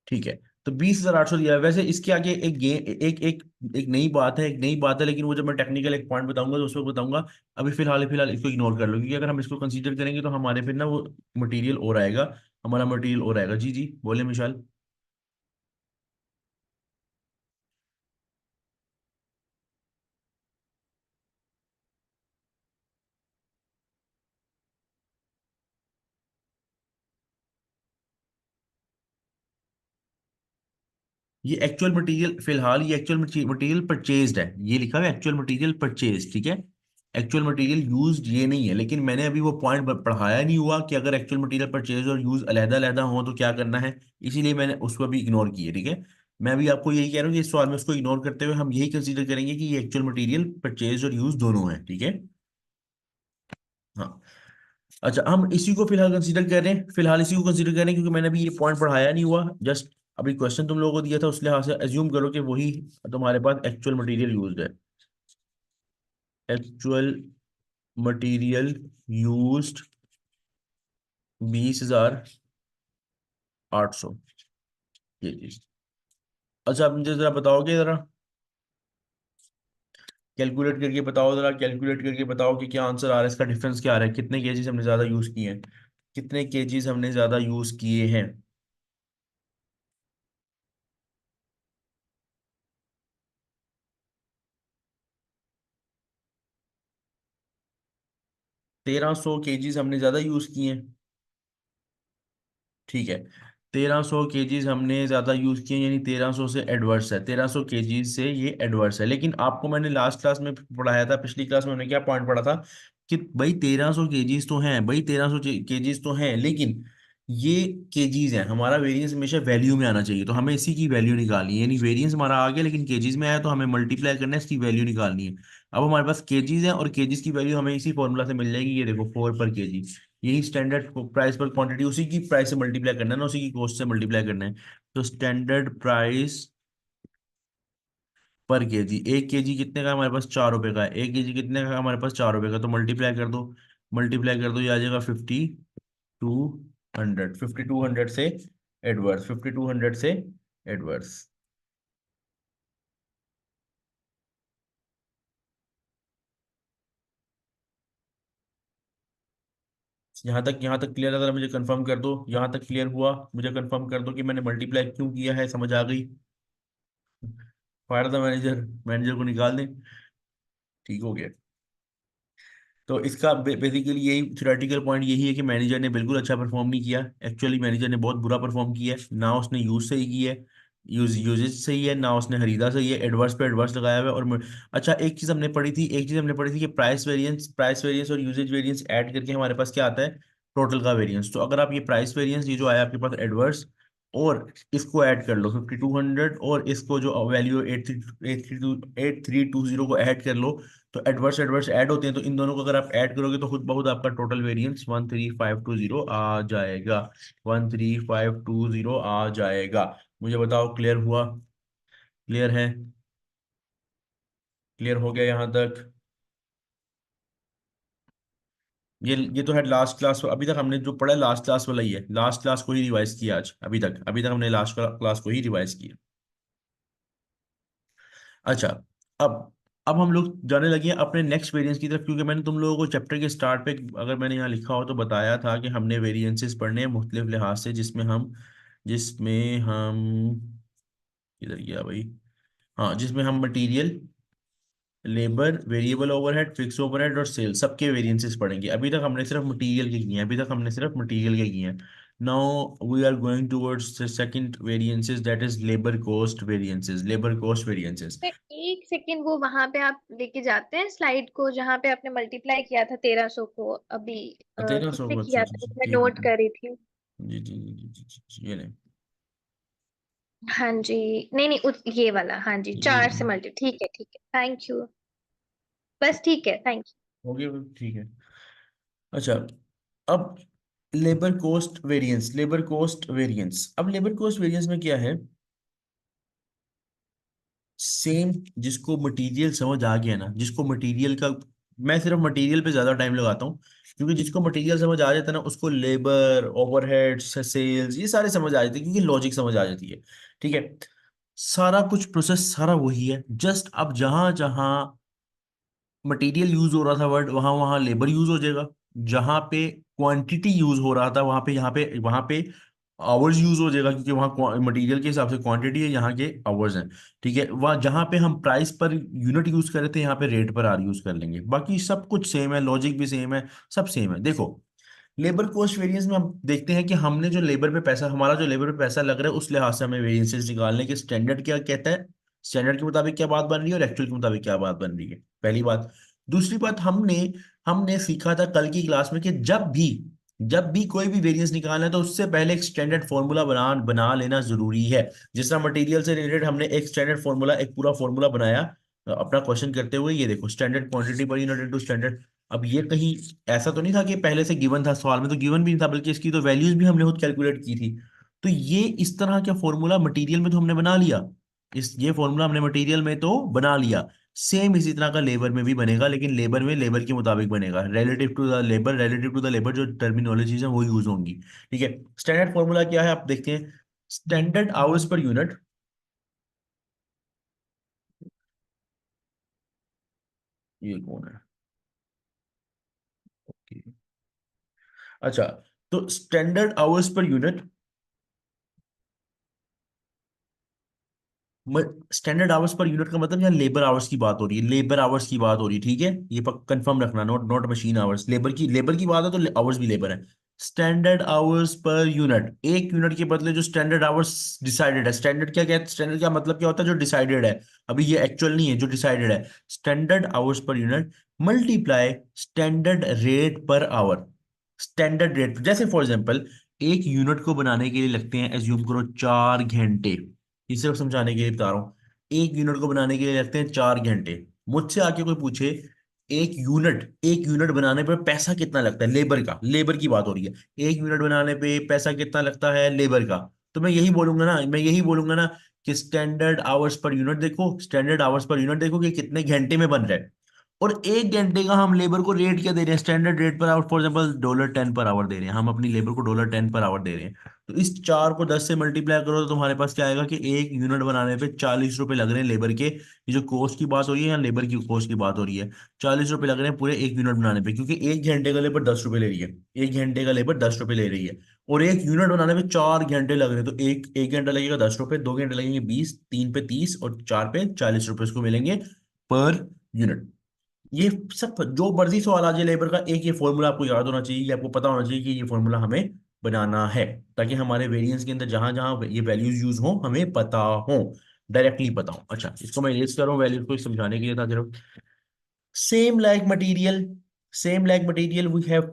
ठीक है, तो 20,800 दिया है। वैसे इसके आगे एक गे एक एक एक नई बात है, एक नई बात है, लेकिन वो जब मैं टेक्निकल एक पॉइंट बताऊंगा तो उसमें बताऊंगा। अभी फिलहाल फिलहाल इसको इग्नोर कर लो, क्योंकि अगर हम इसको कंसीडर करेंगे तो हमारे फिर ना वो मटेरियल और आएगा, हमारा मटेरियल और आएगा। जी जी, बोले मिशाल। ये एक्चुअल मटेरियल, फिलहाल ये एक्चुअल मटेरियल परचेज्ड है, ये लिखा हुआ है एक्चुअल मटेरियल परचेज, ठीक है। एक्चुअल मटेरियल यूज्ड ये नहीं है, लेकिन मैंने अभी वो पॉइंट पढ़ाया नहीं हुआ कि अगर एक्चुअल मटेरियल परचेज और यूज अलहदा अलहदा हो तो क्या करना है, इसीलिए मैंने उसको भी इग्नोर किया, ठीक है। मैं भी आपको यही कह रहा हूँ कि इस सवाल में उसको इग्नोर करते हुए हम यही कंसीडर करेंगे कि ये एक्चुअल मटेरियल परचेज और यूज दोनों है, ठीक है। हाँ, अच्छा, हम इसी को फिलहाल कंसीडर कर रहे हैं, फिलहाल इसी को कंसीडर कर रहे हैं, क्योंकि मैंने अभी ये पॉइंट पढ़ाया नहीं हुआ, जस्ट अभी क्वेश्चन तुम लोगों को दिया था, उस लिहाज से एज्यूम करो कि वही तुम्हारे पास एक्चुअल मटेरियल यूज्ड है। एक्चुअल मटेरियल यूज्ड 20,800, ये चीज। अच्छा, आप मुझे जरा बताओगे, जरा कैलकुलेट करके बताओ, जरा कैलकुलेट करके बताओ कि क्या आंसर आ रहा है, इसका डिफरेंस क्या आ रहा है, कितने केजीज हमने ज्यादा यूज किए हैं, कितने केजीज हमने ज्यादा यूज किए हैं। 1,300 केजीज हमने ज्यादा यूज किए हैं, ठीक है। 1,300 केजीज हमने ज्यादा यूज किए, यानी 1,300 से एडवर्स है, 1,300 केजीज से ये एडवर्स है। लेकिन आपको मैंने लास्ट क्लास में पढ़ाया था, पिछली क्लास में हमने क्या पॉइंट पढ़ा था कि भाई 1,300 केजीज तो हैं, भाई 1,300 केजीज तो हैं, लेकिन ये केजीज हैं, हमारा वेरिएंस हमेशा वैल्यू में आना चाहिए, तो हमें इसी की वैल्यू निकालनी है। यानी वेरिएंस हमारा आ गया लेकिन केजीज में आया, तो हमें मल्टीप्लाई करना है, इसकी वैल्यू निकालनी है। अब हमारे पास केजीज है, और केजीज की वैल्यू हमें इसी फॉर्मूला से मिल जाएगी, ये देखो 4 पर केजी। यही स्टैंडर्ड प्राइस पर क्वांटिटी, उसी की प्राइस से मल्टीप्लाई करना है ना, उसी की कॉस्ट से मल्टीप्लाई करना है। तो स्टैंडर्ड प्राइस पर केजी, 1 केजी कितने का है हमारे पास, 4 रुपए का है। 1 केजी कितने का है हमारे पास, 4 रुपए का, तो मल्टीप्लाई कर दो, मल्टीप्लाई कर दो, ये आ जाएगा 5,200। 5,200 से एडवर्स, 5,200 से एडवर्स। यहाँ तक क्लियर है, जरा मुझे कंफर्म कर दो, यहाँ तक क्लियर हुआ, मुझे कंफर्म कर दो कि मैंने मल्टीप्लाई क्यों किया है, समझ आ गई। फायर द मैनेजर, मैनेजर को निकाल दें, ठीक हो गया। तो इसका बेसिकली यही थ्योरेटिकल पॉइंट यही है कि मैनेजर ने बिल्कुल अच्छा परफॉर्म नहीं किया, एक्चुअली मैनेजर ने बहुत बुरा परफॉर्म किया है, ना उसने यूज सही किया है, यूजेज सही है ना, उसने खरीदा सही है, एडवर्स पे एडवर्स लगाया हुआ है। और अच्छा, एक चीज हमने पढ़ी थी कि प्राइस वेरिएंस और यूजेज वेरिएंस ऐड करके हमारे पास क्या आता है, टोटल का वेरिएंस। तो अगर आप ये प्राइस वेरिएंस, ये जो आया आपके पास एडवर्स, और इसको ऐड कर लो 5200, और इसको जो वैल्यू 8320 को ऐड कर लो, तो एडवर्स एडवर्स ऐड होते हैं, तो इन दोनों को अगर आप ऐड करोगे तो खुद बहुत आपका टोटल वेरिएंस 13520 आ जाएगा। 13520 आ जाएगा। मुझे बताओ, क्लियर हुआ? क्लियर है? क्लियर हो गया यहाँ तक? ये तो है लास्ट क्लास। अभी तक हमने जो पढ़ा है लास्ट क्लास वाला ही है, लास्ट क्लास को ही रिवाइज किया आज। अभी तक हमने लास्ट क्लास को ही रिवाइज किया। अच्छा, अब अब हम लोग जाने लगे हैं अपने नेक्स्ट वेरिएंस की तरफ, क्योंकि मैंने तुम लोगों को चैप्टर के स्टार्ट पे, अगर मैंने यहाँ लिखा हो तो बताया था कि हमने वेरिएंसेस पढ़ने हैं मुख्तलिफ लिहाज से, जिसमें हम किधर गया भाई, हाँ, जिसमें हम material, labour, variable overhead, fix overhead और सेल सबके वेरिएंसेस पढ़ेंगे। अभी तक हमने सिर्फ मटेरियल के किए हैं, now we are going towards the second variances, that is labour cost variances. तो एक सेकंड, वो वहां पे आप लेके जाते हैं स्लाइड को जहां पे आपने मल्टीप्लाई किया था 1300 को अभी, 1300 किससे अच्छा किया अच्छा था अच्छा, मैं ठीक नोट है। कर रही थी। जी जी जी जी जी जी, जी, ये नहीं, हाँ जी। नहीं नहीं, ये वाला, हाँ जी, ये 4 से नहीं, मल्टी, ठीक है ठीक है, थैंक यू। बस ठीक है, थैंक हो गया ठीक है। अच्छा, अब लेबर कॉस्ट वेरिएंस में क्या है, सेम, जिसको मटेरियल समझ आ गया ना, जिसको मटेरियल का, मैं सिर्फ मटेरियल पे ज्यादा टाइम लगाता हूँ, क्योंकि जिसको मटेरियल समझ आ जाता है ना, उसको लेबर, ओवरहेड, सेल्स, ये सारे समझ आ जाते हैं, क्योंकि लॉजिक समझ आ जाती है। ठीक है, सारा कुछ प्रोसेस सारा वही है, जस्ट अब जहां जहां मटेरियल यूज हो रहा था वर्ड, वहां वहां लेबर यूज हो जाएगा। जहां पे क्वांटिटी यूज हो रहा था, वहां पे आवर्स यूज हो जाएगा, क्योंकि वहां मटेरियल के हिसाब से क्वांटिटी है, यहाँ के आवर्स हैं। ठीक है, वहाँ जहां पे हम प्राइस पर यूनिट यूज कर रहे थे, यहाँ पे रेट पर आर यूज कर लेंगे। बाकी सब कुछ सेम है, लॉजिक भी सेम है, सब सेम है। देखो, लेबर कॉस्ट वेरिएंस में हम देखते हैं कि हमारा जो लेबर पे पैसा लग रहा है, उस लिहाज से हमें वेरिएंसेस निकालने के स्टैंडर्ड क्या कहता है, स्टैंडर्ड के मुताबिक क्या बात बन रही है और एक्चुअल के मुताबिक क्या बात बन रही है, पहली बात। दूसरी बात, हमने हमने सीखा था कल की क्लास में कि जब भी कोई भी वेरिएंस निकालना है, तो उससे पहले एक स्टैंडर्ड फॉर्मूला बना बना लेना जरूरी है। जिस तरह मटेरियल से रिलेटेड हमने एक स्टैंडर्ड फॉर्मूला, एक पूरा फॉर्मूला बनाया अपना क्वेश्चन करते हुए, ये देखो, standard quantity per unit into standard. अब ये कहीं ऐसा तो नहीं था कि पहले से गिवन था, सवाल में तो गिवन भी नहीं था, बल्कि इसकी तो वैल्यूज भी हमने खुद कैलकुलेट की थी। तो ये इस तरह का फॉर्मूला मटेरियल में तो हमने बना लिया, इस ये फॉर्मूला हमने मटेरियल में तो बना लिया। सेम इसी तरह का लेबर में भी बनेगा, लेकिन लेबर में लेबर के मुताबिक बनेगा, रिलेटिव टू द लेबर जो टर्मिनोलॉजीज है वो यूज होंगी। ठीक है, स्टैंडर्ड फॉर्मूला क्या है आप देखते हैं, स्टैंडर्ड आवर्स पर यूनिट, ये कौन है? ओके, अच्छा, तो standard hours per unit, standard hours per unit का मतलब यहाँ लेबर आवर्स की बात हो रही है, ठीक है, ये कंफर्म रखना, note note machine hours, labour की बात है तो आवर्स भी लेबर है। स्टैंडर्ड आवर्स पर यूनिट, एक यूनिट के बदले जो स्टैंडर्ड आवर्स डिसाइडेड है, स्टैंडर्ड का मतलब क्या होता है, जो डिसाइडेड है, अभी ये एक्चुअल नहीं है, जो डिसाइडेड है, standard hours per unit multiply standard rate per our. Standard rate, जैसे फॉर एग्जांपल, एक यूनिट को बनाने के लिए लगते हैं, एज्यूम करो 4 घंटे, ये सिर्फ समझाने के लिए बता रहा हूँ, एक यूनिट को बनाने के लिए लगते हैं 4 घंटे। मुझसे आके कोई पूछे, एक यूनिट बनाने पर पैसा कितना लगता है, लेबर की बात हो रही है, एक यूनिट बनाने पे पैसा कितना लगता है लेबर का, तो मैं यही बोलूंगा ना कि स्टैंडर्ड आवर्स पर यूनिट देखो कि कितने घंटे में बन रहा है, और 1 घंटे का हम लेबर को रेट क्या दे रहे हैं, standard rate per our, for example $10 per hour दे रहे हैं, हम अपनी लेबर को $10 पर आवर दे रहे हैं। तो इस 4 को 10 से मल्टीप्लाई करो तो तुम्हारे पास क्या आएगा कि एक यूनिट बनाने पे 40 रुपए लग रहे हैं लेबर के। ये जो कॉस्ट की बात हो रही है, या लेबर की कॉस्ट की बात हो रही है, 40 रुपए लग रहे हैं पूरे एक यूनिट बनाने पे, क्योंकि 1 घंटे का लेबर 10 रुपए ले रही है, 1 घंटे का लेबर 10 रुपए ले रही है, और एक यूनिट बनाने में 4 घंटे लग रहे हैं, तो एक एक घंटा लगेगा 10 रुपए, 2 घंटे लगेंगे 20, 3 पे 30 और 4 पे 40 रुपए इसको मिलेंगे पर यूनिट। ये सब जो मर्जी सवाल आ जाए लेबर का, एक ये फॉर्मूला आपको याद होना चाहिए, ये आपको पता होना चाहिए कि ये फॉर्मूला हमें बनाना है, ताकि हमारे वेरिएंस के अंदर जहां जहां ये वैल्यूज यूज हो हमें पता हो, डायरेक्टली पता हो। अच्छा, इसको मैं इरेज कर रहा हूँ, वैल्यूज को समझाने के लिए था सिर्फ। Same like material, same like material we have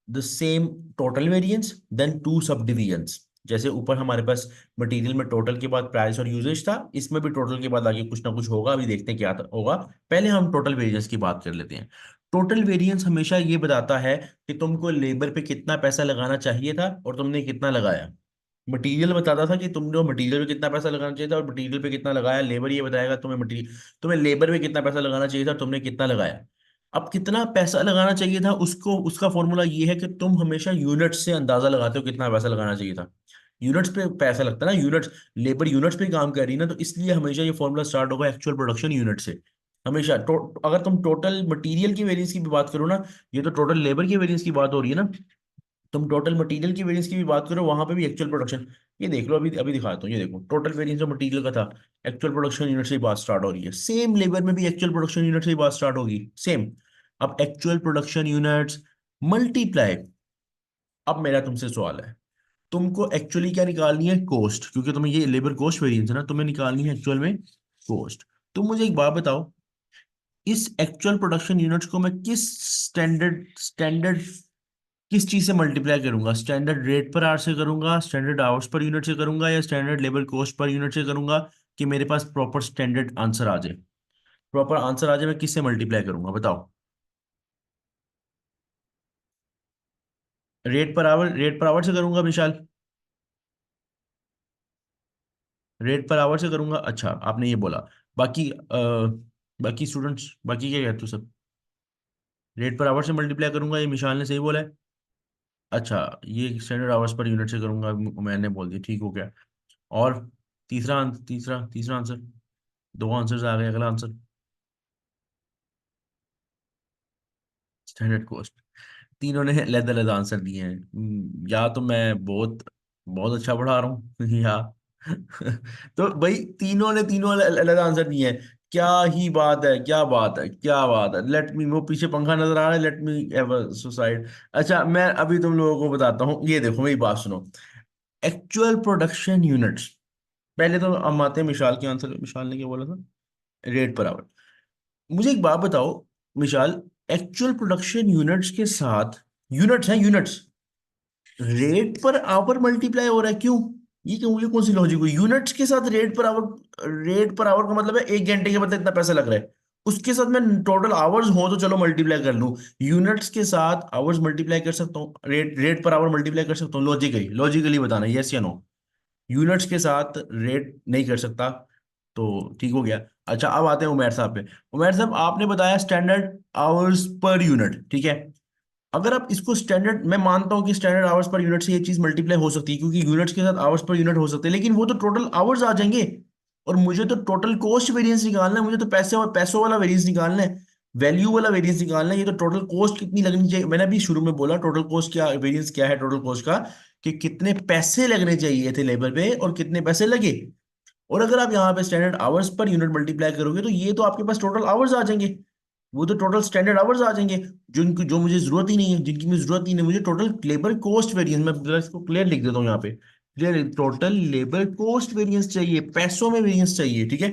the same total variance then two subdivisions। जैसे ऊपर हमारे पास मटेरियल में टोटल के बाद प्राइस और यूजेज था, इसमें भी टोटल के बाद आगे कुछ ना कुछ होगा, अभी देखते हैं क्या होगा। पहले हम टोटल वेरिएंस की बात कर लेते हैं। टोटल वेरिएंस हमेशा ये बताता है कि तुमको लेबर पे कितना पैसा लगाना चाहिए था और तुमने कितना लगाया। मटेरियल बताता था कि तुमने मटेरियल पे कितना पैसा लगाना चाहिए था और मटेरियल पे कितना लगाया। लेबर ये बताएगा तुम्हें मटेरियल, तुम्हें लेबर पे कितना पैसा लगाना चाहिए था और तुमने कितना लगाया। अब कितना पैसा लगाना चाहिए था उसको, उसका फॉर्मूला ये है कि तुम हमेशा यूनिट से अंदाजा लगाते हो कितना पैसा लगाना चाहिए था। यूनिट्स पे पैसा लगता है ना, यूनिट्स, लेबर यूनिट्स पे काम कर रही है ना, तो इसलिए हमेशा ये फॉर्मूला स्टार्ट होगा एक्चुअल प्रोडक्शन यूनिट से। हमेशा अगर तुम टोटल मटेरियल की वेरिएंस की भी बात करो ना, ये तो टोटल लेबर की वेरिएंस की बात हो रही है ना, तुम टोटल मटेरियल की वेरिएंस की भी बात करो वहां पे भी एक्चुअल प्रोडक्शन। ये देख लो, अभी अभी दिखाता हूँ, ये देखो टोटल वेरिएंस जो मटेरियल का था, एक्चुअल प्रोडक्शन यूनिट से ही बात स्टार्ट हो रही है। सेम लेबर में भी एक्चुअल प्रोडक्शन यूनिट से ही बात स्टार्ट होगी, सेम। अब एक्चुअल प्रोडक्शन यूनिट्स मल्टीप्लाई। अब मेरा तुमसे सवाल है, तुमको एक्चुअली क्या निकालनी है, कॉस्ट, क्योंकि तुम्हें ये लेबर कॉस्ट वेरिएंस है ना, तुम्हें निकालनी है एक्चुअल में कॉस्ट। तुम मुझे एक बात बताओ, इस एक्चुअल प्रोडक्शन यूनिट्स को मैं किस स्टैंडर्ड किस चीज से मल्टीप्लाई करूंगा, स्टैंडर्ड रेट पर आवर से करूंगा, स्टैंडर्ड आवर्स पर यूनिट से करूंगा, या standard labour cost per unit से करूंगा, कि मेरे पास प्रॉपर स्टैंडर्ड आंसर आ जाए। प्रॉपर आंसर आ जाए, मैं किससे मल्टीप्लाई करूंगा बताओ। रेट पर आवर से करूंगा विशाल, रेट पर आवर से करूंगा। अच्छा, आपने ये बोला। बाकी बाकी स्टूडेंट्स, बाकी क्या कहते हो सब, रेट पर आवर से मल्टीप्लाई करूंगा, ये विशाल ने सही बोला है। अच्छा, ये स्टैंडर्ड आवर्स पर यूनिट से करूंगा, मैंने बोल दिया, ठीक हो गया। और तीसरा आंसर, दो आंसर्स आ गए, अगला आंसर स्टैंडर्ड कॉस्ट। तीनों ने अलग अलग आंसर दिए हैं। या तो मैं बहुत बहुत अच्छा पढ़ा रहा हूँ या तो भाई तीनों अलग अलग आंसर दिए हैं। क्या ही बात है, क्या बात है, क्या बात है। लेट मी, वो पीछे पंखा नजर आ रहा है, let me have a suicide. अच्छा, मैं अभी तुम लोगों को बताता हूँ, ये देखो मेरी बात सुनो। एक्चुअल प्रोडक्शन यूनिट्स, पहले तो हम आते हैं मिसाल के आंसर। मिसाल ने क्या बोला था, रेट पर आवर। मुझे एक बात बताओ मिसाल, एक्चुअल प्रोडक्शन यूनिट्स के साथ, यूनिट्स हैं units, rate per our multiply हो रहा है, क्यों? ये कौन सी लॉजिक हुई, यूनिट्स के साथ rate per our. Rate per our का मतलब है एक घंटे के बाद इतना पैसा लग रहा है, उसके साथ मैं टोटल आवर्स हो तो चलो मल्टीप्लाई कर लूं। यूनिट्स के साथ आवर्स मल्टीप्लाई कर सकता हूँ, rate rate per our multiply कर सकता हूँ, लॉजिकली लॉजिकली बताना यस या नो। यूनिट्स के साथ रेट नहीं कर सकता, तो ठीक हो गया। अच्छा, अब आते हैं उमेर साहब पे। उमेर साहब, आपने बताया स्टैंडर्ड आवर्स पर यूनिट, ठीक है। अगर आप इसको स्टैंडर्ड, मैं मानता हूं कि स्टैंडर्ड आवर्स पर यूनिट से ये चीज मल्टीप्लाई हो सकती है, क्योंकि यूनिट्स के साथ आवर्स पर यूनिट हो सकते हैं, लेकिन वो तो टोटल आवर्स आ जाएंगे। और मुझे तो टोटल कॉस्ट वेरिएंस निकालना है, मुझे तो पैसे और पैसों वाला वेरिएंस निकालना है, वैल्यू वाला वेरिएंस निकालना है। ये तो टोटल कॉस्ट कितनी लगनी चाहिए, मैंने अभी शुरू में बोला टोटल कॉस्ट क्या, वेरिएंस क्या है टोटल कॉस्ट का, कि कितने पैसे लगने चाहिए थे लेबर पे और कितने पैसे लगे। और अगर आप यहाँ पे standard hours per unit multiply करोगे तो ये तो आपके पास टोटल आवर्स आ जाएंगे, वो तो टोटल स्टैंडर्ड आवर्स आ जाएंगे, जो मुझे जरूरत ही नहीं है, जिनकी मुझे जरूरत ही नहीं है। मुझे टोटल लेबर कॉस्ट वेरिएंस, मैं जरा इसको क्लियर लिख देता हूँ यहाँ पे, clear, total labour cost variance चाहिए, पैसों में वेरिएंस चाहिए, ठीक है।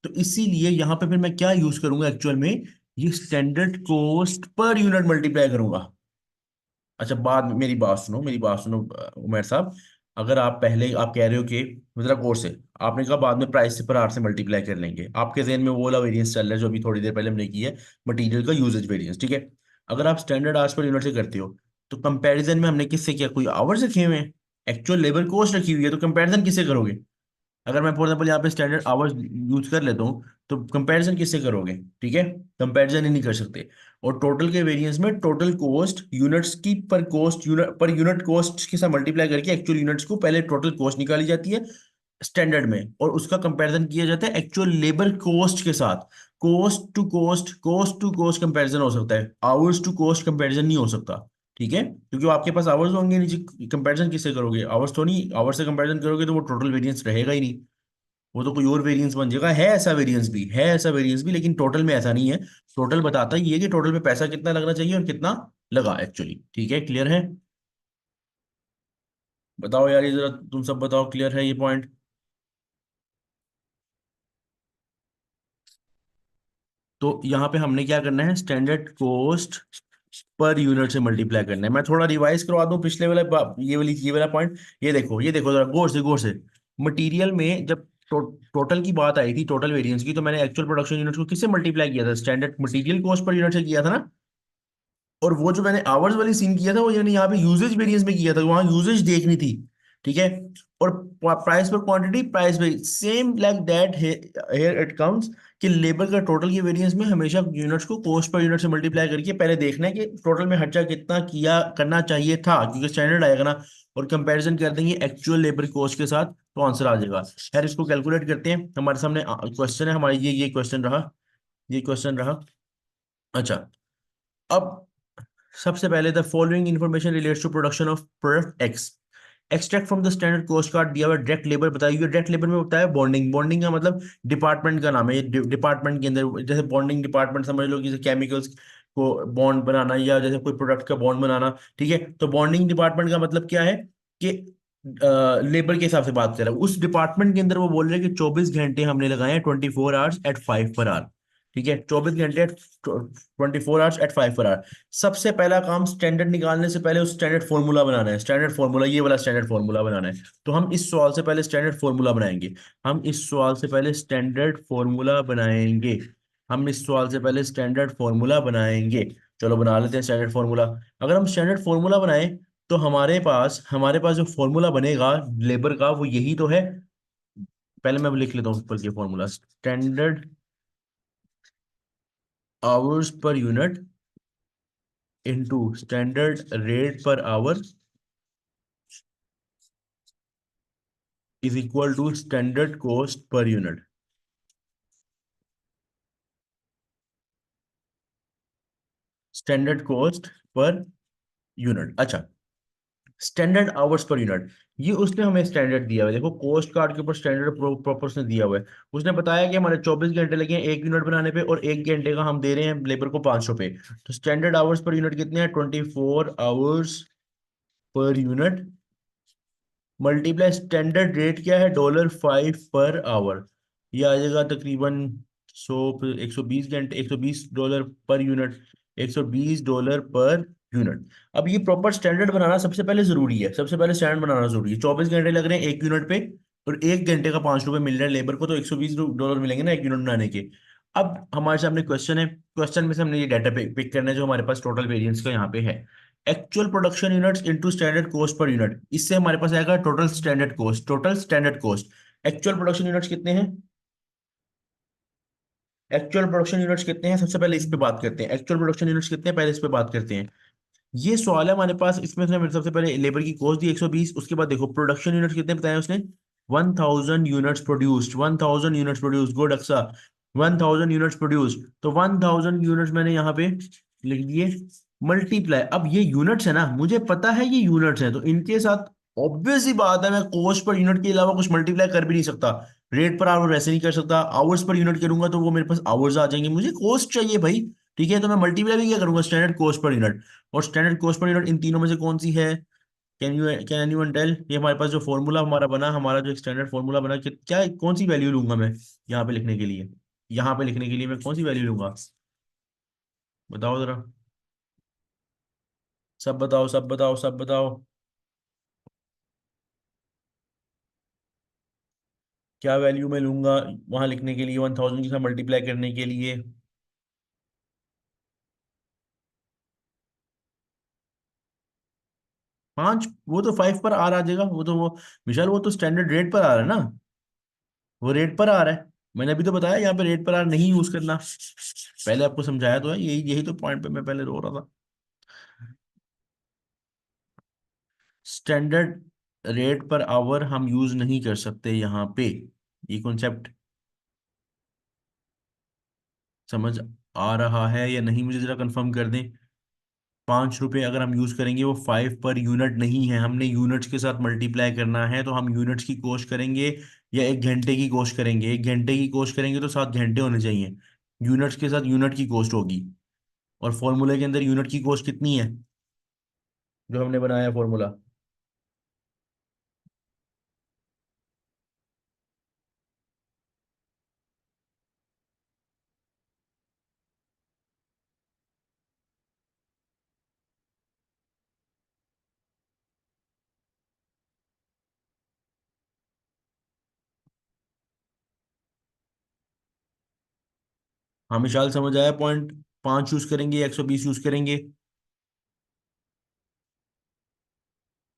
तो इसीलिए यहाँ पे फिर मैं क्या यूज करूंगा एक्चुअल में, ये standard cost per unit multiply करूंगा। अच्छा, मेरी बात सुनो, मेरी बात सुनो उमर साहब। अगर आप पहले आप कह रहे हो कि मेरा कोर्स है, आपने कहा बाद में प्राइस पर आर से मल्टीप्लाई कर लेंगे, आपके जहन में वो वाला वेरिएंस चल रहा है जो अभी थोड़ी देर पहले हमने की है, मटेरियल का यूजेज वेरिएंस, ठीक है। अगर आप स्टैंडर्ड आवर्स पर यूनिट से करते हो, तो कंपैरिजन में हमने किससे किया, कोई आवर्स रखे हुए हैं, एक्चुअल लेबर कॉस्ट रखी हुई है, तो कंपैरिजन किससे करोगे? अगर मैं फॉर एग्जाम्पल यहाँ पे स्टैंडर्ड आवर्स यूज कर लेता हूँ, तो कंपैरिजन किससे करोगे, ठीक है। कंपैरिजन ही नहीं कर सकते। और टोटल के वेरिएंस में टोटल कॉस्ट यूनिट्स की पर cost unit per unit cost के साथ मल्टीप्लाई करके एक्चुअल यूनिट्स को पहले टोटल कॉस्ट निकाली जाती है स्टैंडर्ड में, और उसका कंपैरिजन किया जाता है एक्चुअल लेबर कॉस्ट के साथ। कॉस्ट टू कॉस्ट कंपैरिजन हो सकता है, आवर्स टू कॉस्ट कंपैरिजन नहीं हो सकता, ठीक है, क्योंकि आपके पास आवर्स होंगे नहीं, कंपैरिजन किससे करोगे, आवर्स तो नहीं, आवर्स से कंपैरिजन करोगे तो वो टोटल वेरिएंस रहेगा ही नहीं, वो तो कोई और वेरिएंस बन जाएगा। है ऐसा वेरिएंस भी, लेकिन टोटल में ऐसा नहीं है। टोटल बताता ही है कि टोटल में पैसा कितना लगना चाहिए और कितना लगा एक्चुअली, ठीक है, क्लियर है। बताओ यार, ये जरा तुम सब बताओ, क्लियर है ये पॉइंट? तो यहाँ पे हमने क्या करना है, स्टैंडर्ड कॉस्ट पर यूनिट से मल्टीप्लाई करना है। मैं थोड़ा रिवाइज करवा दूं पिछले वाला ये वाला पॉइंट। ये देखो जरा गौर से। मटेरियल में जब टोटल की बात आई थी, टोटल वेरिएंस की, तो मैंने एक्चुअल प्रोडक्शन यूनिट को किससे मल्टीप्लाई किया था, standard material cost per unit से किया था ना। और वो जो मैंने आवर्स वाली सीन किया था, वो यानी यहाँ पे यूजेज वेरिएंस में किया था, वहां यूजेज देखनी थी। ठीक है। और प्राइस पर क्वांटिटी, प्राइस पे same like that, here it comes कि लेबर का टोटल की वेरिएंस में हमेशा यूनिट्स को कॉस्ट पर यूनिट से मल्टीप्लाई करके पहले देखना है कि टोटल में खर्चा कितना किया करना चाहिए था, क्योंकि स्टैंडर्ड आएगा ना। और कंपैरिजन कर देंगे एक्चुअल लेबर कॉस्ट के साथ, तो आंसर आ जाएगा। यार इसको कैलकुलेट करते हैं, हमारे सामने क्वेश्चन है हमारे, ये क्वेश्चन रहा, ये क्वेश्चन रहा। अच्छा, अब सबसे पहले the following information relates to production of product X. Extract from the standard cost card दिया हुआ डायरेक्ट लेबर बताइए। डायरेक्ट लेबर में होता है बॉन्डिंग। बॉन्डिंग का मतलब डिपार्टमेंट का नाम है। ये डिपार्टमेंट के अंदर, जैसे बॉन्डिंग डिपार्टमेंट समझ लो, जैसे केमिकल्स को बॉन्ड बनाना या जैसे कोई प्रोडक्ट का बॉन्ड बनाना। ठीक है, तो बॉन्डिंग डिपार्टमेंट का मतलब क्या है कि लेबर के हिसाब से बात कर रहा है। उस डिपार्टमेंट के अंदर वो बोल रहे हैं कि 24 घंटे हमने लगाए हैं, 24 आवर्स एट 5 पर आवर। ठीक है, 24 घंटे eight 24 hours eight 5 per hour. सबसे पहला काम स्टैंडर्ड निकालने से पहले उस स्टैंडर्ड फॉर्मूला बनाना है। स्टैंडर्ड फॉर्मूला, ये वाला स्टैंडर्ड फॉर्मूला बनाना है। तो हम इस सवाल से पहले स्टैंडर्ड फॉर्मूला बनाएंगे। हम इस सवाल से पहले स्टैंडर्ड फॉर्मूला बनाएंगे। हम इस सवाल से पहले स्टैंडर्ड फॉर्मूला बनाएंगे। चलो बना लेते हैं स्टैंडर्ड फॉर्मूला। अगर हम स्टैंडर्ड फॉर्मूला बनाएं, तो हमारे पास जो फॉर्मूला बनेगा लेबर का, वो यही तो है। पहले मैं लिख लेता हूँ ऊपर के formula. Standard hours per unit into standard rate per hour is equal to standard cost per unit. Standard cost per unit. अच्छा, स्टैंडर्ड आवर्स पर यूनिट, ये उसने हमें स्टैंडर्ड दिया हुआ है। देखो कोस्ट कार्ड के ऊपर स्टैंडर्ड प्रोपोर्शन दिया हुआ है। उसने बताया कि हमारे 24 घंटे लगे हैं 1 यूनिट बनाने पे, और 1 घंटे का हम दे रहे हैं लेबर को 500 पे। तो स्टैंडर्ड आवर्स पर यूनिट कितने हैं, 24 hours per unit multiply standard rate क्या है, $5 पर आवर। ये आ जाएगा तकरीबन 120 घंटे, $120 पर यूनिट, $120 पर यूनिट। अब ये प्रॉपर स्टैंडर्ड बनाना सबसे पहले जरूरी है, सबसे पहले स्टैंडर्ड बनाना जरूरी है। 24 घंटे लग रहे हैं 1 यूनिट पे, और 1 घंटे का $5 मिल रहा है लेबर को, तो $120 मिलेंगे ना 1 यूनिट बनाने के। अब हमारे सामने क्वेश्चन है, क्वेश्चन में से हमने ये डाटा पिक करना है जो हमारे पास टोटल वेरिएंस का यहाँ पे है। Actual production units into standard cost per unit, इससे हमारे पास आएगा total standard cost. Total standard cost, actual production units कितने हैं, एक्चुअल प्रोडक्शन यूनिट्स कितने हैं, सबसे पहले इस पे बात करते हैं। एक्चुअल प्रोडक्शन यूनिट्स कितने हैं, पहले इस पे बात करते हैं। ये सवाल है हमारे पास, इसमें से हमें सबसे पहले लेबर की कॉस्ट दी 120। उसके बाद देखो प्रोडक्शन यूनिट कितने बताया उसने, 1000 units produced, 1000 units produce, good अक्सा, 1000 यूनिट्स प्रोड्यूस। तो 1000 यूनिट्स मैंने यहाँ पे लिख दिए, मल्टीप्लाई। अब ये यूनिट्स है ना, मुझे पता है ये यूनिट्स है, तो इनके साथ ऑब्वियस ही बात है, मैं कॉस्ट पर यूनिट के अलावा कुछ मल्टीप्लाई कर भी नहीं सकता। रेट पर आवर वैसे नहीं कर सकता, आवर्स पर यूनिट करूंगा तो वो मेरे पास आवर्स आ जाएंगे, मुझे कॉस्ट चाहिए भाई। ठीक है, तो मैं मल्टीप्लाई भी क्या करूंगा, स्टैंडर्ड कॉस्ट पर यूनिट। और standard cost per unit in तीनों में से कौन सी है, कैन एनीवन टेल? ये हमारे पास जो फॉर्मूला हमारा बना, हमारा जो स्टैंडर्ड फॉर्मूला बना, कि क्या कौन सी वैल्यू लूंगा मैं यहाँ पे लिखने के लिए, यहाँ पे लिखने के लिए मैं कौन सी वैल्यू लूंगा, बताओ जरा। सब बताओ, सब बताओ, सब बताओ। क्या वैल्यू मैं लूंगा वहां लिखने के लिए, 1000 के साथ मल्टीप्लाई करने के लिए? 5, वो तो 5 पर आर आ जाएगा, वो तो वो विशाल, वो तो स्टैंडर्ड रेट पर आ रहा है ना, वो रेट पर आ रहा है। मैंने अभी तो बताया यहाँ पे रेट पर आर नहीं यूज करना, पहले आपको समझाया तो है, यही यही तो पॉइंट पे मैं पहले रो रहा था। स्टैंडर्ड रेट पर आवर हम यूज नहीं कर सकते यहाँ पे, ये कॉन्सेप्ट समझ आ रहा है या नहीं, मुझे जरा कंफर्म कर दें। ₹5 अगर हम यूज करेंगे, वो 5 पर यूनिट नहीं है, हमने यूनिट्स के साथ मल्टीप्लाई करना है, तो हम यूनिट्स की कोश करेंगे या 1 घंटे की कोश करेंगे। 1 घंटे की कोश करेंगे तो 7 घंटे होने चाहिए, यूनिट्स के साथ यूनिट की कॉस्ट होगी। और फॉर्मूले के अंदर यूनिट की कॉस्ट कितनी है, जो हमने बनाया फॉर्मूला, हाँ विशाल, समझ आया पॉइंट? 5 यूज करेंगे या 120 यूज करेंगे?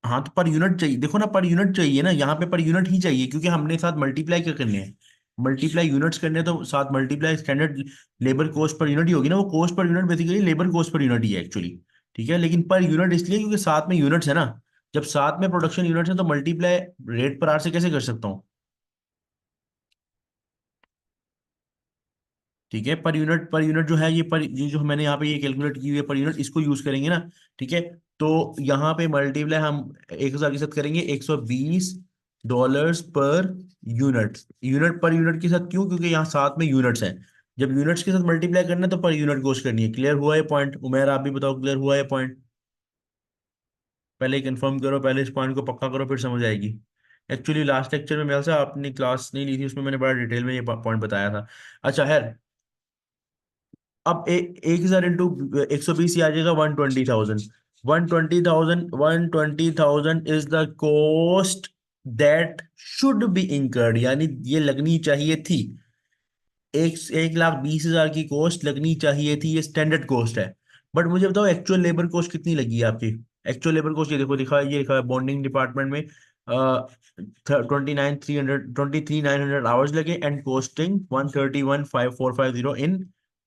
हाँ तो पर यूनिट चाहिए, देखो ना, पर यूनिट चाहिए ना, यहाँ पे पर यूनिट ही चाहिए, क्योंकि हमने साथ मल्टीप्लाई क्या करने हैं, मल्टीप्लाई यूनिट्स करने हैं, तो साथ multiply standard labour cost per unit ही होगी ना, वो cost per unit basically labour cost per unit ही है एक्चुअली। ठीक है, लेकिन पर यूनिट इसलिए क्योंकि साथ में यूनिट्स है ना, जब साथ में प्रोडक्शन यूनिट्स है तो मल्टीप्लाई रेट पर आर से कैसे कर सकता हूँ? ठीक है, पर यूनिट जो है, ये जो मैंने यहाँ पे ये कैलकुलेट की हुई है पर यूनिट, इसको यूज करेंगे ना। ठीक है, तो यहाँ पे मल्टीप्लाई हम 1000 के साथ करेंगे, $120 per unit. Unit per unit के साथ क्यों? क्योंकि यहाँ साथ में यूनिट्स हैं। जब यूनिट्स के साथ मल्टीप्लाई करना है तो पर यूनिट कोश करनी है। क्लियर हुआ ये पॉइंट? उमेर आप भी बताओ, क्लियर हुआ ये पॉइंट? पहले कंफर्म करो, पहले इस पॉइंट को पक्का करो, फिर समझ आएगी। एक्चुअली लास्ट लेक्चर में मेरे से आपने क्लास नहीं ली थी, उसमें मैंने बड़ा डिटेल में ये पॉइंट बताया था। अच्छा है, अब 1000 इंटू 120 आ जाएगा 120,000। 120,000 is the cost that should be incurred, यानी ये लगनी चाहिए थी। 1,20,000 की कॉस्ट लगनी चाहिए थी, ये स्टैंडर्ड कॉस्ट है। बट मुझे बताओ एक्चुअल लेबर कॉस्ट कितनी लगी है आपकी? एक्चुअल लेबर कॉस्ट ये देखो, लिखा है, ये लिखा है बॉन्डिंग डिपार्टमेंट में 29,900 लगे, एंड कॉस्टिंग 131,450 इन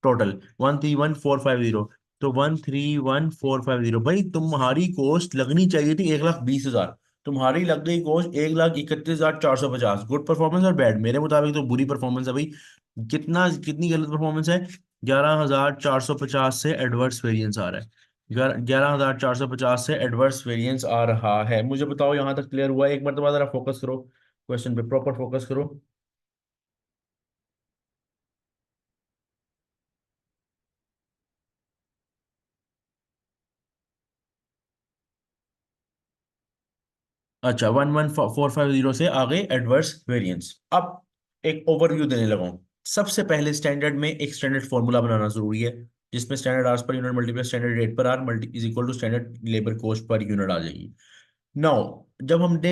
टोटल, 131,450। तो 131,450 भाई, तुम्हारी कॉस्ट लगनी चाहिए थी 1,20,000, तुम्हारी लग गई कॉस्ट 1,31,450। गुड परफॉर्मेंस और बैड? मेरे मुताबिक तो बुरी परफॉर्मेंस है भाई। कितनी गलत परफॉर्मेंस है? 11,450 से एडवर्स वेरिएंस आ रहा है। 11,450 से एडवर्स वेरिएंस आ रहा है। मुझे बताओ यहां तक क्लियर हुआ है? एक बार तो जरा फोकस करो, क्वेश्चन पे प्रॉपर फोकस करो। अच्छा, 11450 से आ गए एडवर्स वेरिएंस। अब एक ओवरव्यू देने लगा हूं। सबसे पहले स्टैंडर्ड में एक स्टैंडर्ड फॉर्मूला बनाना जरूरी है, जिसमें standard hours per unit multiply standard rate per hour multi is equal to standard labour cost per unit आ जाएगी। नाउ जब हमने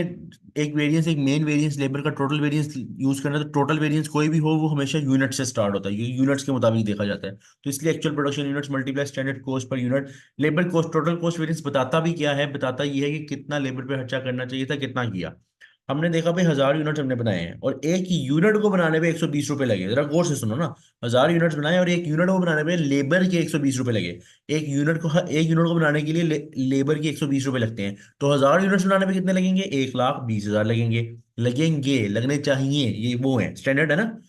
एक वेरिएंस, एक मेन वेरिएंस लेबर का टोटल वेरिएंस यूज करना है, तो टोटल वेरिएंस कोई भी हो वो हमेशा यूनिट से स्टार्ट होता है, ये यूनिट्स के मुताबिक देखा जाता है। तो इसलिए actual production units multiply standard cost per unit labour cost. Total cost variance बताता भी क्या है? बताता ये है कि कितना लेबर पे खर्चा करना चाहिए था, कितना किया। हमने देखा भाई 1000 यूनिट हमने बनाए हैं, और एक यूनिट को बनाने पे 120 रुपए लगे। जरा गौर से सुनो ना, 1000 यूनिट्स बनाए और एक यूनिट को बनाने पे लेबर के 120 रुपए लगे। एक यूनिट को बनाने के लिए लेबर के 120 रुपए लगते हैं। तो 1000 यूनिट्स बनाने पे कितने लगेंगे? 1,20,000 लगेंगे। लगेंगे, लगने चाहिए, ये वो है स्टैंडर्ड है ना।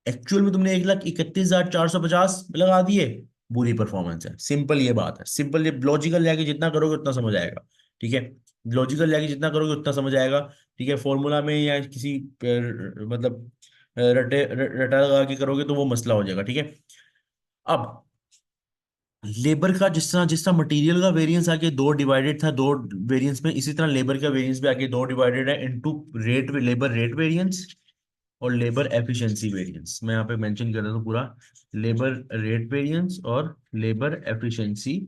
एक्चुअल में तुमने 1,31,450 लगा दिए, बुरी परफॉर्मेंस है। सिंपल ये बात है, सिंपल, ये लॉजिकल जाके जितना करोगे उतना समझ आएगा। ठीक है, लॉजिकल जाके जितना करोगे उतना समझ आएगा। ठीक है, फॉर्मूला में या किसी मतलब रटा लगा के करोगे तो वो मसला हो जाएगा। ठीक है, अब लेबर का जिस तरह मटेरियल का वेरिएंस आके दो डिवाइडेड था, दो वेरिएंस में, इसी तरह लेबर का वेरिएंस भी आके दो डिवाइडेड है into rate, labour rate variance और लेबर एफिशिएंसी वेरिएंस। मैं यहाँ पे मेंशन कर रहा हूँ पूरा, लेबर रेट वेरिएंस और लेबर एफिशिएंसी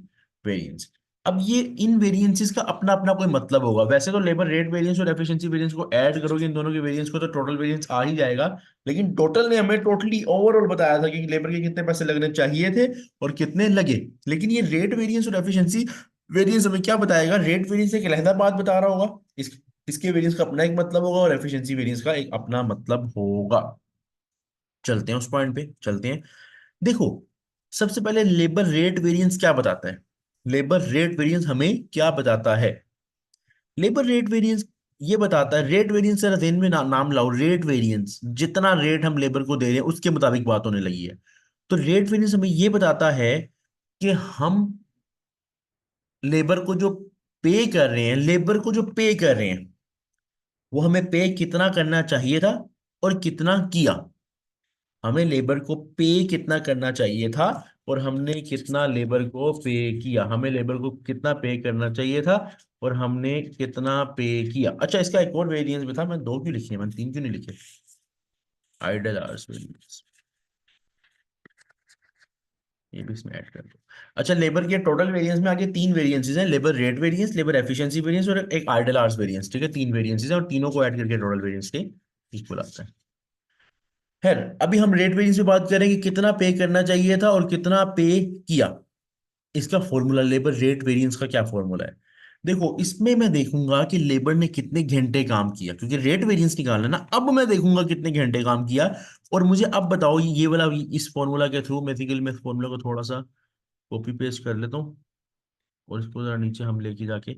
वेरिएंस। अब ये इन वेरिएंसेस का अपना अपना कोई मतलब होगा। वैसे तो लेबर रेट वेरिएंस और एफिशिएंसी वेरिएंस को ऐड करोगे इन दोनों के वेरिएंस को तो टोटल वेरिएंस आ ही जाएगा। लेकिन टोटल ने हमें टोटली ओवरऑल बताया था कि लेबर के कितने पैसे लगने चाहिए थे और कितने लगे। लेकिन ये रेट वेरिएंस और एफिशिएंसी वेरिएंस हमें क्या बताएगा? रेट वेरिएंस एक अलहदा बात बता रहा होगा, इसके वेरिएंस का अपना एक मतलब होगा और एफिशिएंसी वेरिएंस का एक अपना मतलब होगा। चलते हैं उस पॉइंट पे, चलते हैं। देखो, सबसे पहले लेबर रेट वेरिएंस क्या बताता है? लेबर रेट वेरिएंस हमें क्या बताता है? लेबर रेट वेरिएंस ये बताता है, रेट वेरिएंस जरा ध्यान में नाम लाओ, रेट वेरिएंस, जितना रेट हम लेबर को दे रहे हैं उसके मुताबिक बात होने लगी है। तो रेट वेरिएंस हमें ये बताता है कि हम लेबर को जो पे कर रहे हैं, लेबर को जो पे कर रहे हैं, वो हमें पे कितना करना चाहिए था और कितना किया। हमें लेबर को पे कितना करना चाहिए था और हमने कितना लेबर को पे किया। हमें लेबर को कितना पे करना चाहिए था और हमने कितना पे किया। अच्छा, इसका एक और वेरिएंस भी था, मैं दो क्यों लिखे हैं, मैंने तीन क्यों नहीं लिखे? आइडल आवर्स वेरिएंस, ये भी इसमें ऐड कर दो। अच्छा, लेबर के टोटल वेरिएंस में आगे तीन वेरिएंसेस हैं, labour rate variance, labour efficiency variance और एक आइडल आवर्स वेरिएंस। ठीक है, तीन वेरिएंसेस हैं और तीनों को ऐड करके टोटल वेरिएंस के इक्वल आता है। खैर, अभी हम रेट वेरिएंस पे बात करें कि कितना पे करना चाहिए था और कितना पे किया। इसका फॉर्मूला, लेबर रेट वेरिएंस का क्या फॉर्मूला है? देखो, इसमें मैं देखूंगा कि लेबर ने कितने घंटे काम किया, क्योंकि रेट वेरिएंस निकालना है ना। अब मैं देखूंगा कितने घंटे काम किया। और मुझे अब बताओ, ये वाला इस फॉर्मूला के थ्रू बेसिकली मैं इस फॉर्मूला को थोड़ा सा कॉपी पेस्ट कर लेता हूँ और इसको जरा नीचे हम लेके जाके।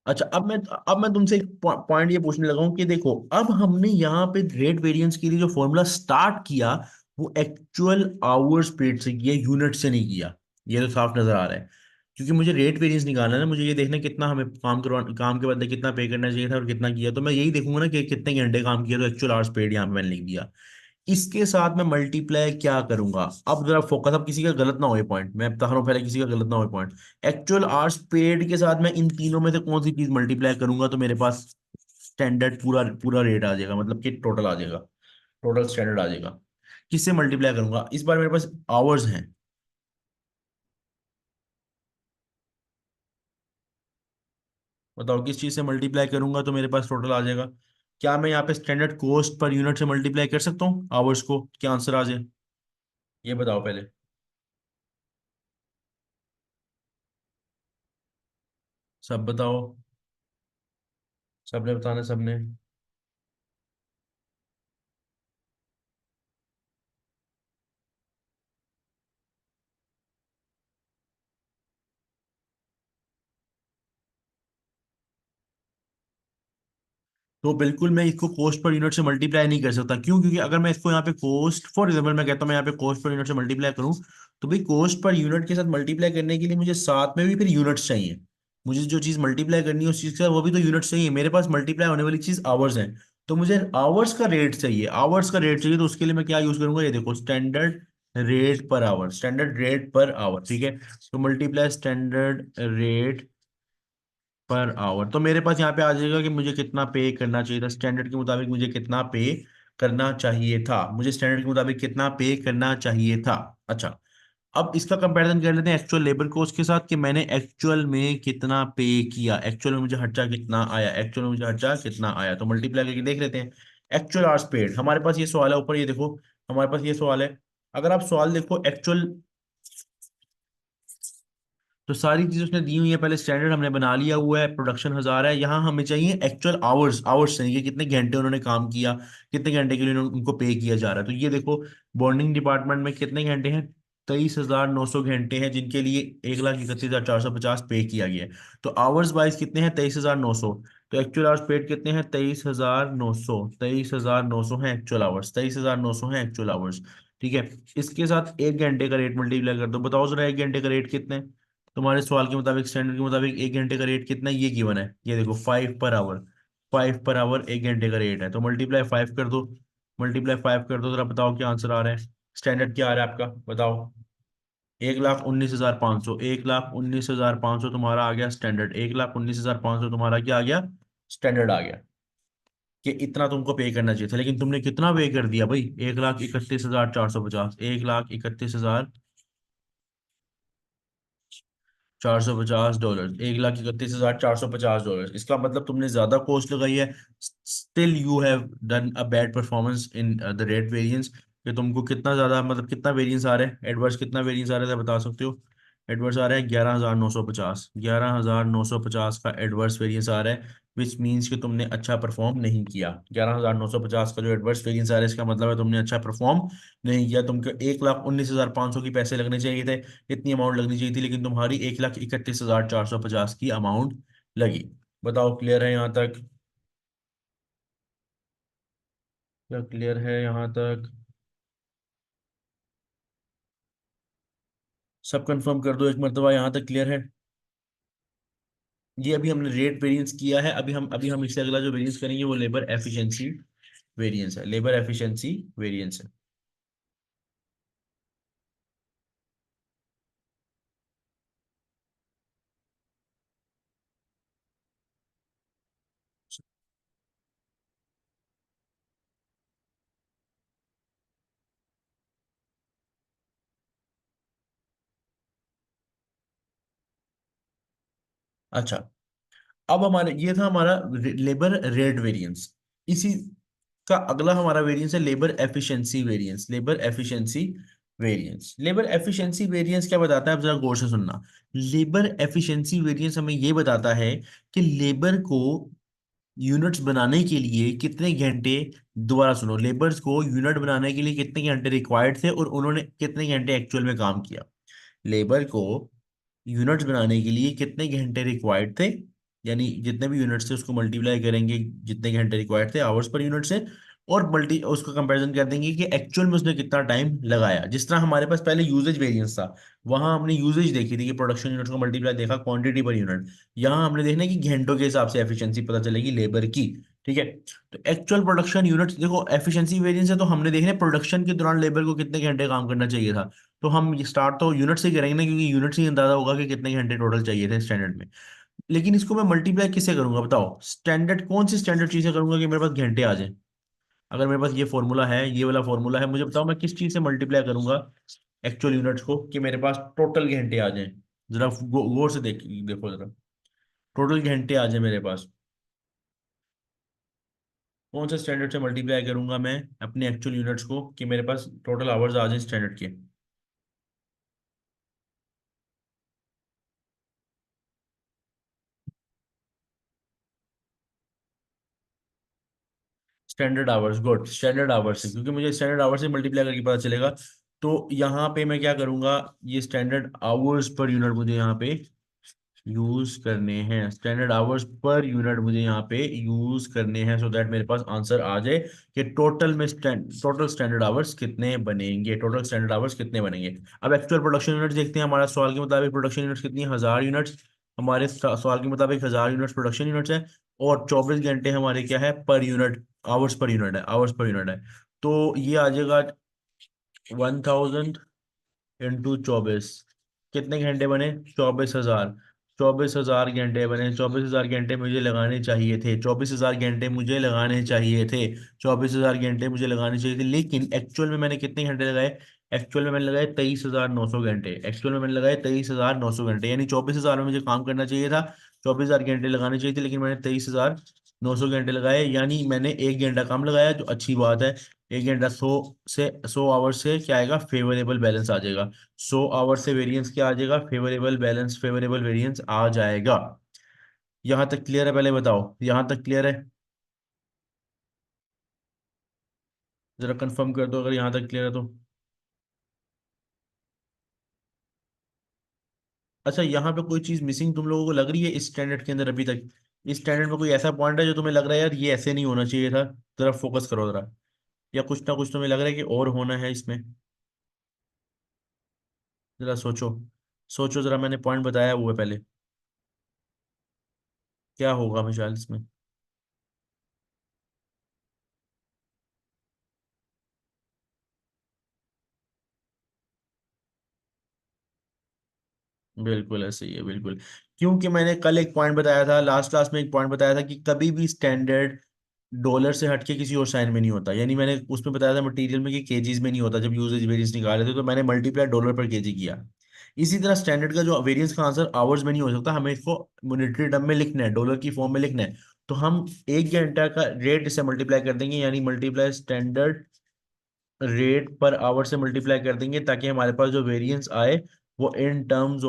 अच्छा, अब मैं तुमसे एक पॉइंट ये पूछने लगा हूं कि देखो, अब हमने यहाँ पे रेट वेरिएंस के लिए जो फॉर्मूला स्टार्ट किया, वो एक्चुअल आवर्स पेड से किया, यूनिट से नहीं किया। ये तो साफ नजर आ रहा है। क्योंकि मुझे रेट वेरिएंस निकालना है ना, मुझे ये देखना है कितना हमें काम के बदले कितना पे करना चाहिए था और कितना किया। तो मैं यही देखूंगा ना कि कितने घंटे काम किया, तो एक्चुअल आवर्स पेड यहाँ पे मैंने लिख दिया। इसके साथ मैं मल्टीप्लाई क्या करूंगा? अब जरा फोकस, अब किसी का गलत ना हो ये पॉइंट, मैं बता रहा हूँ पहले, किसी का गलत ना हो पॉइंट। एक्चुअल आवर्स पेड के साथ मैं इन तीनों में से कौन सी चीज मल्टीप्लाई करूंगा तो मेरे पास स्टैंडर्ड पूरा पूरा रेट आ जाएगा, मतलब कि टोटल आ जाएगा, टोटल स्टैंडर्ड आ जाएगा। किससे मल्टीप्लाई करूंगा? इस बार मेरे पास आवर्स हैं। बताओ किस चीज से मल्टीप्लाई करूंगा तो मेरे पास टोटल आ जाएगा? क्या मैं यहाँ पे स्टैंडर्ड कॉस्ट पर यूनिट से मल्टीप्लाई कर सकता हूँ आवर्स को? क्या आंसर आ जाए? ये बताओ पहले। सब बताओ। सबने बताना, सबने। तो बिल्कुल मैं इसको कॉस्ट पर यूनिट से मल्टीप्लाई नहीं कर सकता। क्यों? क्योंकि अगर मैं इसको यहाँ पे कॉस्ट, फॉर एग्जाम्पल मैं कहता हूँ मैं यहाँ पे कॉस्ट पर यूनिट से मल्टीप्लाई करूँ, तो भाई कॉस्ट पर यूनिट के साथ मल्टीप्लाई करने के लिए मुझे साथ में भी फिर यूनिट्स चाहिए। मुझे जो चीज़ मल्टीप्लाई करनी है उस चीज़ का वो भी तो यूनिट्स चाहिए। मेरे पास मल्टीप्लाई होने वाली चीज़ आवर्स है, तो मुझे आवर्स का रेट चाहिए, आवर्स का रेट चाहिए। तो उसके लिए मैं क्या यूज करूंगा? ये देखो, standard rate per our, standard rate per our, ठीक है। तो multiply standard rate per our, तो मेरे पास यहाँ पे आ जाएगा कि मुझे कितना पे करना चाहिए था स्टैंडर्ड के मुताबिक, मुझे कितना पे करना चाहिए था, मुझे स्टैंडर्ड के मुताबिक कितना पे करना चाहिए था। अच्छा, अब इसका कंपैरिजन कर लेते हैं एक्चुअल लेबर कॉस्ट के साथ कि मैंने एक्चुअल में कितना पे किया, एक्चुअल में मुझे खर्चा कितना आया, एक्चुअल में मुझे खर्चा कितना आया। तो मल्टीप्लाई करके देख लेते हैं। एक्चुअल आवर्स पेड, हमारे पास ये सवाल है ऊपर, ये देखो हमारे पास ये सवाल है। अगर आप सवाल देखो एक्चुअल, तो सारी चीज उसने दी हुई है। पहले स्टैंडर्ड हमने बना लिया हुआ है, प्रोडक्शन 1000 है। यहाँ हमें चाहिए एक्चुअल आवर्स, आवर्स चाहिए कि कितने घंटे उन्होंने काम किया, कितने घंटे के लिए उनको पे किया जा रहा है। तो ये देखो, बॉन्डिंग डिपार्टमेंट में कितने घंटे हैं? 23,900 घंटे हैं, जिनके लिए 1,31,450 पे किया गया है। तो आवर्स वाइज कितने हैं? 23,900। तो एक्चुअल आवर्स पेड कितने हैं? 23,900, 23,900 है एक्चुअल आवर्स, 23,900 है एक्चुअल आवर्स। ठीक है। इसके साथ एक घंटे का रेट मल्टीप्लाई कर दो, बताओ जरा एक घंटे का रेट कितने? तुम्हारे सवाल के मुताबिक, स्टैंडर्ड के मुताबिक एक घंटे का रेट कितना है? ये गिवन है, ये देखो 5 पर आवर, 5 पर आवर एक घंटे का रेट है। तो मल्टीप्लाई 5 कर दो, मल्टीप्लाई 5 कर दो, जरा बताओ क्या आंसर आ रहा है। स्टैंडर्ड क्या आ रहा है आपका, बताओ। 1,19,500, 1,19,500 तुम्हारा आ गया स्टैंडर्ड, 1,19,500 तुम्हारा क्या आ गया? स्टैंडर्ड आ गया। कि इतना तुमको पे करना चाहिए था, लेकिन तुमने कितना पे कर दिया भाई? 1,31,450, 1,31,450, $450, 1,31,450। इसका मतलब तुमने ज्यादा कॉस्ट लगाई है। Still you have done a bad performance in the rate variance. कि तुमको कितना ज्यादा, मतलब कितना वेरिएंस आ रहा है एडवर्स, कितना वेरिएंस आ रहा है बता सकते हो? एडवर्स आ रहा है 11,950, 11,950 का एडवर्स वेरिएंस आ रहा है। विच मीन्स कि तुमने अच्छा परफॉर्म नहीं किया। 11,950 का जो एडवर्स वेरिएंस आ रहा है, इसका मतलब है तुमने अच्छा परफॉर्म नहीं किया। तुमको 1,19,500 की पैसे लगने चाहिए थे, इतनी अमाउंट लगनी चाहिए थी, लेकिन तुम्हारी 1,31,450 की अमाउंट लगी। बताओ क्लियर है यहाँ तक? क्या क्लियर है यहाँ तक? सब कंफर्म कर दो एक मरतबा, यहाँ तक क्लियर है? ये अभी हमने रेट वेरिएंस किया है, अभी हम इससे अगला जो वेरिएंस करेंगे वो लेबर एफिशिएंसी वेरिएंस है, लेबर एफिशिएंसी वेरिएंस है। अच्छा, अब हमारे ये था हमारा लेबर रेट वेरिएंस। इसी का अगला हमारा वेरिएंस है labour efficiency variance. Labour efficiency variance, labour efficiency variance क्या बताता है, आप जरा गौर से सुनना। लेबर एफिशिएंसी वेरिएंस हमें ये बताता है कि लेबर को यूनिट्स बनाने के लिए कितने घंटे, दोबारा सुनो, लेबर्स को यूनिट बनाने के लिए कितने घंटे रिक्वायर्ड थे और उन्होंने कितने घंटे एक्चुअल में काम किया। लेबर को यूनिट्स बनाने के लिए कितने घंटे रिक्वायर्ड थे, यानी जितने भी यूनिट्स थे उसको मल्टीप्लाई करेंगे जितने घंटे रिक्वायर्ड थे आवर्स पर यूनिट से, और मल्टी उसको कंपैरिजन कर देंगे कि एक्चुअल में उसने कितना टाइम लगाया। जिस तरह हमारे पास पहले यूजेज वेरिएंस था, वहां हमने यूजेज देखी थी कि प्रोडक्शन यूनिट्स को मल्टीप्लाई देखा क्वांटिटी पर यूनिट। यहाँ हमने देखना है कि घंटों के हिसाब से एफिशिएंसी पता चलेगी लेबर की। ठीक है, तो एक्चुअल प्रोडक्शन यूनिट्स देखो, एफिशिएंसी वेरिएंस है तो हमने देखना है प्रोडक्शन के दौरान लेबर को कितने घंटे काम करना चाहिए था। तो हम स्टार्ट तो यूनिट से ही करेंगे ना, क्योंकि यूनिट से ही अंदाजा होगा कि कितने घंटे टोटल चाहिए थे स्टैंडर्ड में। लेकिन इसको मैं मल्टीप्लाई किससे करूंगा बताओ, स्टैंडर्ड कौन सी स्टैंडर्ड चीजें करूंगा कि मेरे पास घंटे आ जाए। अगर मेरे पास ये फॉर्मूला है, ये वाला फॉर्मूला है, मुझे बताओ मैं किस चीज से मल्टीप्लाई करूंगा एक्चुअल यूनिट्स को कि मेरे पास टोटल घंटे आ जाए। जरा गौर से देखो जरा, टोटल घंटे आ जाए मेरे पास। कौन सा स्टैंडर्ड से मल्टीप्लाई करूंगा मैं अपने एक्चुअल यूनिट्स को कि मेरे पास टोटल आवर्स आ जाए स्टैंडर्ड के। Standard hours, good, standard hours से, क्योंकि मुझे स्टैंडर्ड आवर्स से मल्टीप्लाई करके पता चलेगा। तो यहाँ पे मैं क्या करूंगा, ये स्टैंडर्ड आवर्स पर यूनिट मुझे यहाँ पे यूज करने हैं, स्टैंडर्ड आवर्स पर यूनिट मुझे यहाँ पे यूज करने हैं, सो दैट मेरे पास आंसर आ जाए कि टोटल स्टैंडर्ड आवर्स कितने बनेंगे, टोटल स्टैंडर्ड आवर्स कितने बनेंगे। अब एक्चुअल प्रोडक्शन यूनिट्स देखते हैं, हमारा सवाल के मुताबिक प्रोडक्शन यूनिट्स कितनी है, 1000 यूनिट्स। हमारे सवाल के मुताबिक 1000 यूनिट्स प्रोडक्शन यूनिट्स है, और 24 घंटे हमारे क्या है per unit, hours per unit है, आवर्स पर यूनिट है। तो ये आ जाएगा 1000 × 24, कितने घंटे बने, 24,000। 24,000 घंटे बने, 24,000 घंटे मुझे लगाने चाहिए थे, 24,000 घंटे मुझे लगाने चाहिए थे, 24,000 घंटे मुझे लगाने चाहिए थे, लेकिन एक्चुअल में मैंने कितने घंटे लगाए, एक्चुअल में मैंने लगाए 23,900 घंटे, एक्चुअल में मैंने लगाए 23,900 घंटे, यानी 24,000 में मुझे काम करना चाहिए था, 24,000 घंटे लगाने चाहिए थे, लेकिन मैंने 23,900 घंटे लगाए, यानी मैंने 1 घंटा कम लगाया, जो अच्छी बात है। 1 घंटा 100 आवर से क्या आएगा, फेवरेबल बैलेंस आ जाएगा। 100 आवर से वेरिएंस क्या आ जाएगा, फेवरेबल बैलेंस, फेवरेबल वेरिएंस आ जाएगा। यहां तक क्लियर है, पहले बताओ यहां तक क्लियर है? जरा कंफर्म कर दो अगर यहां तक क्लियर है तो। अच्छा, यहाँ पे कोई चीज मिसिंग तुम लोगों को लग रही है इस स्टैंडर्ड के अंदर अभी तक? इस स्टैंडर्ड में कोई ऐसा पॉइंट है जो तुम्हें लग रहा है यार ये ऐसे नहीं होना चाहिए था? जरा फोकस करो जरा, या कुछ ना कुछ तुम्हें लग रहा है कि और होना है इसमें? जरा सोचो, सोचो जरा, मैंने पॉइंट बताया हुआ है पहले, क्या होगा विशाल इसमें? बिल्कुल ऐसे ही है, बिल्कुल। क्योंकि मैंने कल एक पॉइंट बताया था, लास्ट क्लास में एक पॉइंट बताया था कि कभी भी स्टैंडर्ड डॉलर से हटके किसी और साइन में नहीं होता, यानी मैंने उसमें बताया था मटेरियल में कि केजीज में नहीं होता, जब यूजेज वेरिएंस निकाले थे तो मैंने मल्टीप्लाई डॉलर पर केजी किया। इसी तरह स्टैंडर्ड का जो वेरिएंस का आंसर आवर्स में नहीं हो सकता, हमें इसको मॉनेटरी टर्म में लिखना है, डॉलर की फॉर्म में लिखना है। तो हम 1 घंटा का रेट से मल्टीप्लाई कर देंगे, यानी multiply standard rate per our से मल्टीप्लाई कर देंगे, ताकि हमारे पास जो वेरिएंस आए वो इन टर्म्स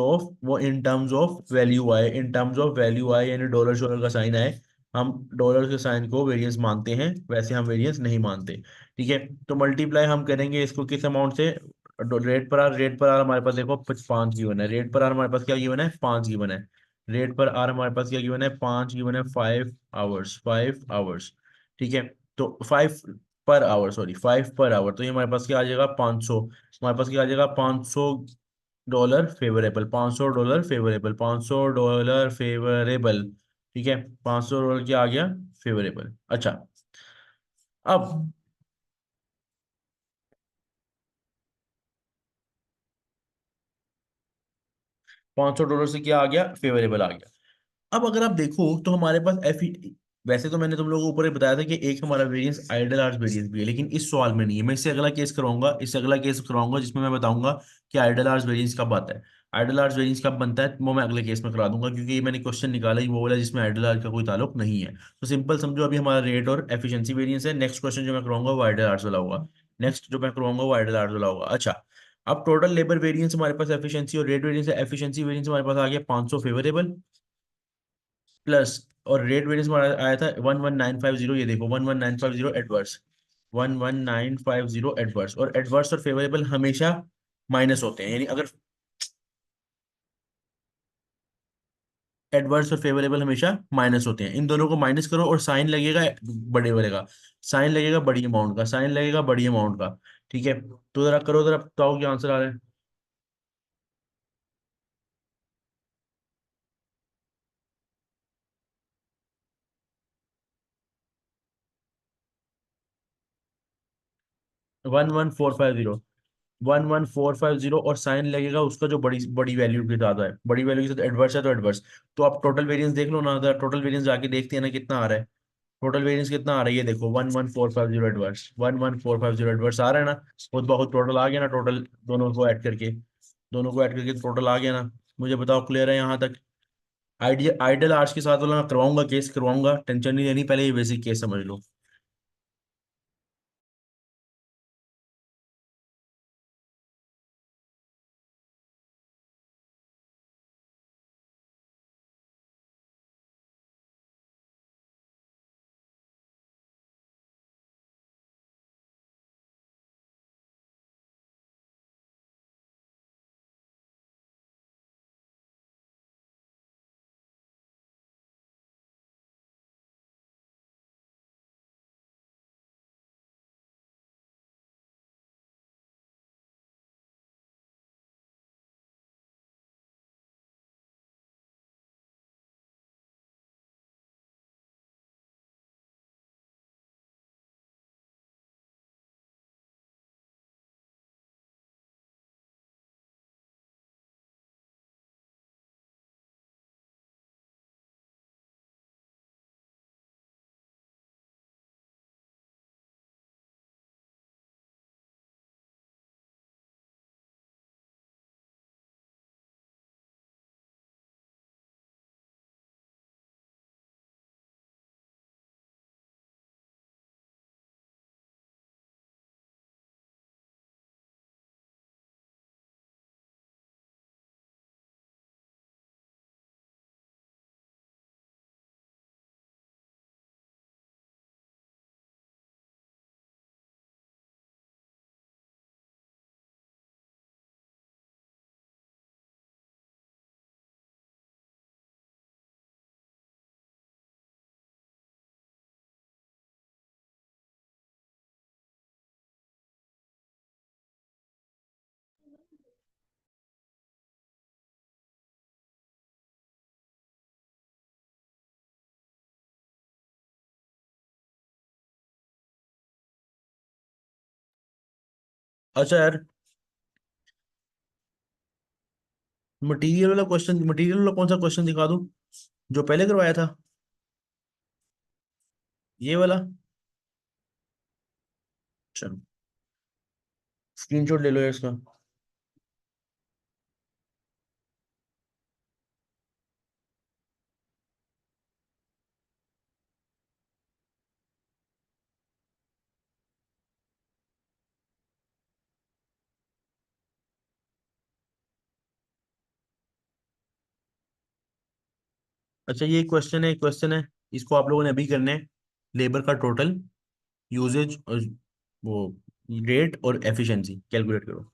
ऑफ वैल्यू आए, इन टर्म्स ऑफ वैल्यू आए, यानी डॉलर शॉलर का साइन आए। हम डॉलर के साइन को वेरिएंस मानते हैं, वैसे हम वेरिएंस नहीं मानते। ठीक है, तो मल्टीप्लाई हम करेंगे इसको किस अमाउंट से, रेट पर आर हमारे पास देखो 5 गिवन है, रेट पर आर हमारे पास क्या गिवन है, 5 गिवन है। रेट पर आर हमारे पास क्या गिवन है, 5 गिवन है, 5 आवर्स, 5 आवर्स। ठीक है, तो 5 per hour, sorry 5 per hour, तो ये हमारे पास क्या आ जाएगा, 500। हमारे पास क्या आ जाएगा, 500 डॉलर फेवरेबल, $500 फेवरेबल, $500 फेवरेबल। ठीक है, $500 क्या आ गया? फेवरेबल। अच्छा, अब $500 से क्या आ गया? फेवरेबल आ गया। अब अगर आप देखो तो हमारे पास एफ, वैसे तो मैंने तुम लोगों को ऊपर ही बताया था कि एक हमारा वेरिएंस आइडियल आर्च वेरिएंस भी है, लेकिन इस सवाल में नहीं है। मैं इससे अगला केस करवाऊंगा, इससे अगला केस करवाऊंगा जिसमें मैं बताऊंगा कि आइडियल आर्च वेरिएंस कब आता है। आइडियल आर्च वेरिएंस कब बनता है वो मैं अगले केस में करा दूंगा, क्योंकि ये मैंने क्वेश्चन निकाला ही वो वाला जिसमें आइडियल आर्च का कोई ताल्लुक नहीं है। तो सिंपल समझो, अभी हमारा रेट और एफिशिएंसी वेरिएंस है। नेक्स्ट क्वेश्चन जो मैं करवाऊंगा वो आइडियल आर्च वाला होगा। नेक्स्ट जो मैं करवाऊंगा वो आइडियल आर्च वाला होगा। अच्छा, अब टोटल लेबर वेरिएंस हमारे पास एफिशिएंसी और रेट वेरिएंस है। एफिशिएंसी वेरिएंस हमारे पास आ गया 500 फेवरेबल प्लस, और रेट वेरिएंस हमारा आया था 11950। ये देखो 11950 एडवर्स, 11950 एडवर्स। और एडवर्स और फेवरेबल हमेशा माइनस होते हैं, यानी अगर एडवर्स और फेवरेबल हमेशा माइनस होते हैं, इन दोनों को माइनस करो और साइन लगेगा बड़े वाले का, साइन लगेगा बड़ी अमाउंट का, साइन लगेगा बड़ी अमाउंट का। ठीक है, तो जरा करो, जरा बताओ क्या आंसर आ रहा है। 11450, 11450, और साइन लगेगा उसका जो बड़ी बड़ी वैल्यू के ज्यादा है, बड़ी वैल्यू के साथ एडवर्स है तो एडवर्स। तो आप टोटल वेरिएंस देख लो ना, टोटल वेरिएंस जाके देखते हैं ना कितना आ रहा है। टोटल वेरिएंस कितना आ रहा है ये देखो, 11450 एडवर्स, 11450 एडवर्स आ रहा है ना। बहुत बहुत टोटल आ गया ना, टोटल दोनों को ऐड करके टोटल आ गया ना। मुझे बताओ, क्लियर है यहाँ तक? आइडियल आइडियल आर्ट्स के साथ वाला मैं करवाऊंगा, केस करवाऊंगा, टेंशन नहीं लेनी, पहले ये बेसिक केस समझ लो। अच्छा यार, मटेरियल वाला क्वेश्चन, मटेरियल वाला कौन सा क्वेश्चन दिखा दूं जो पहले करवाया था? ये वाला? चलो, स्क्रीनशॉट ले लो यार इसका। अच्छा, ये क्वेश्चन है, इसको आप लोगों ने अभी करना है। लेबर का टोटल, यूजेज और वो रेट और एफिशिएंसी कैलकुलेट करो।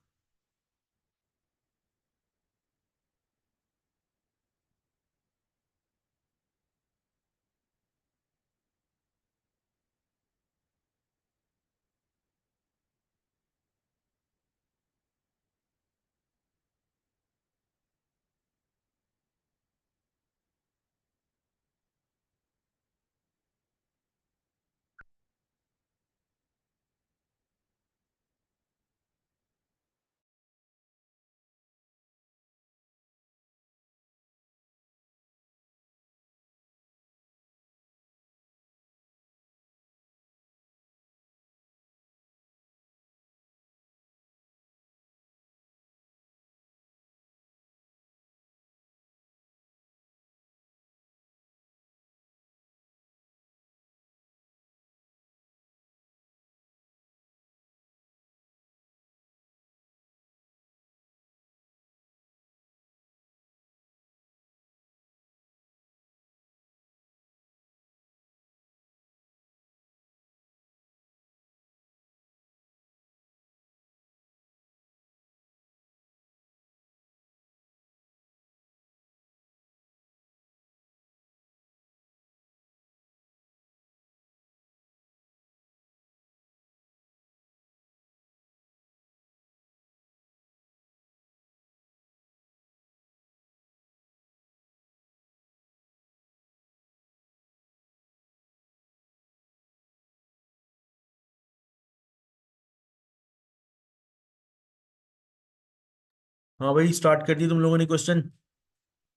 हाँ भाई, स्टार्ट कर दी तुम लोगों ने क्वेश्चन।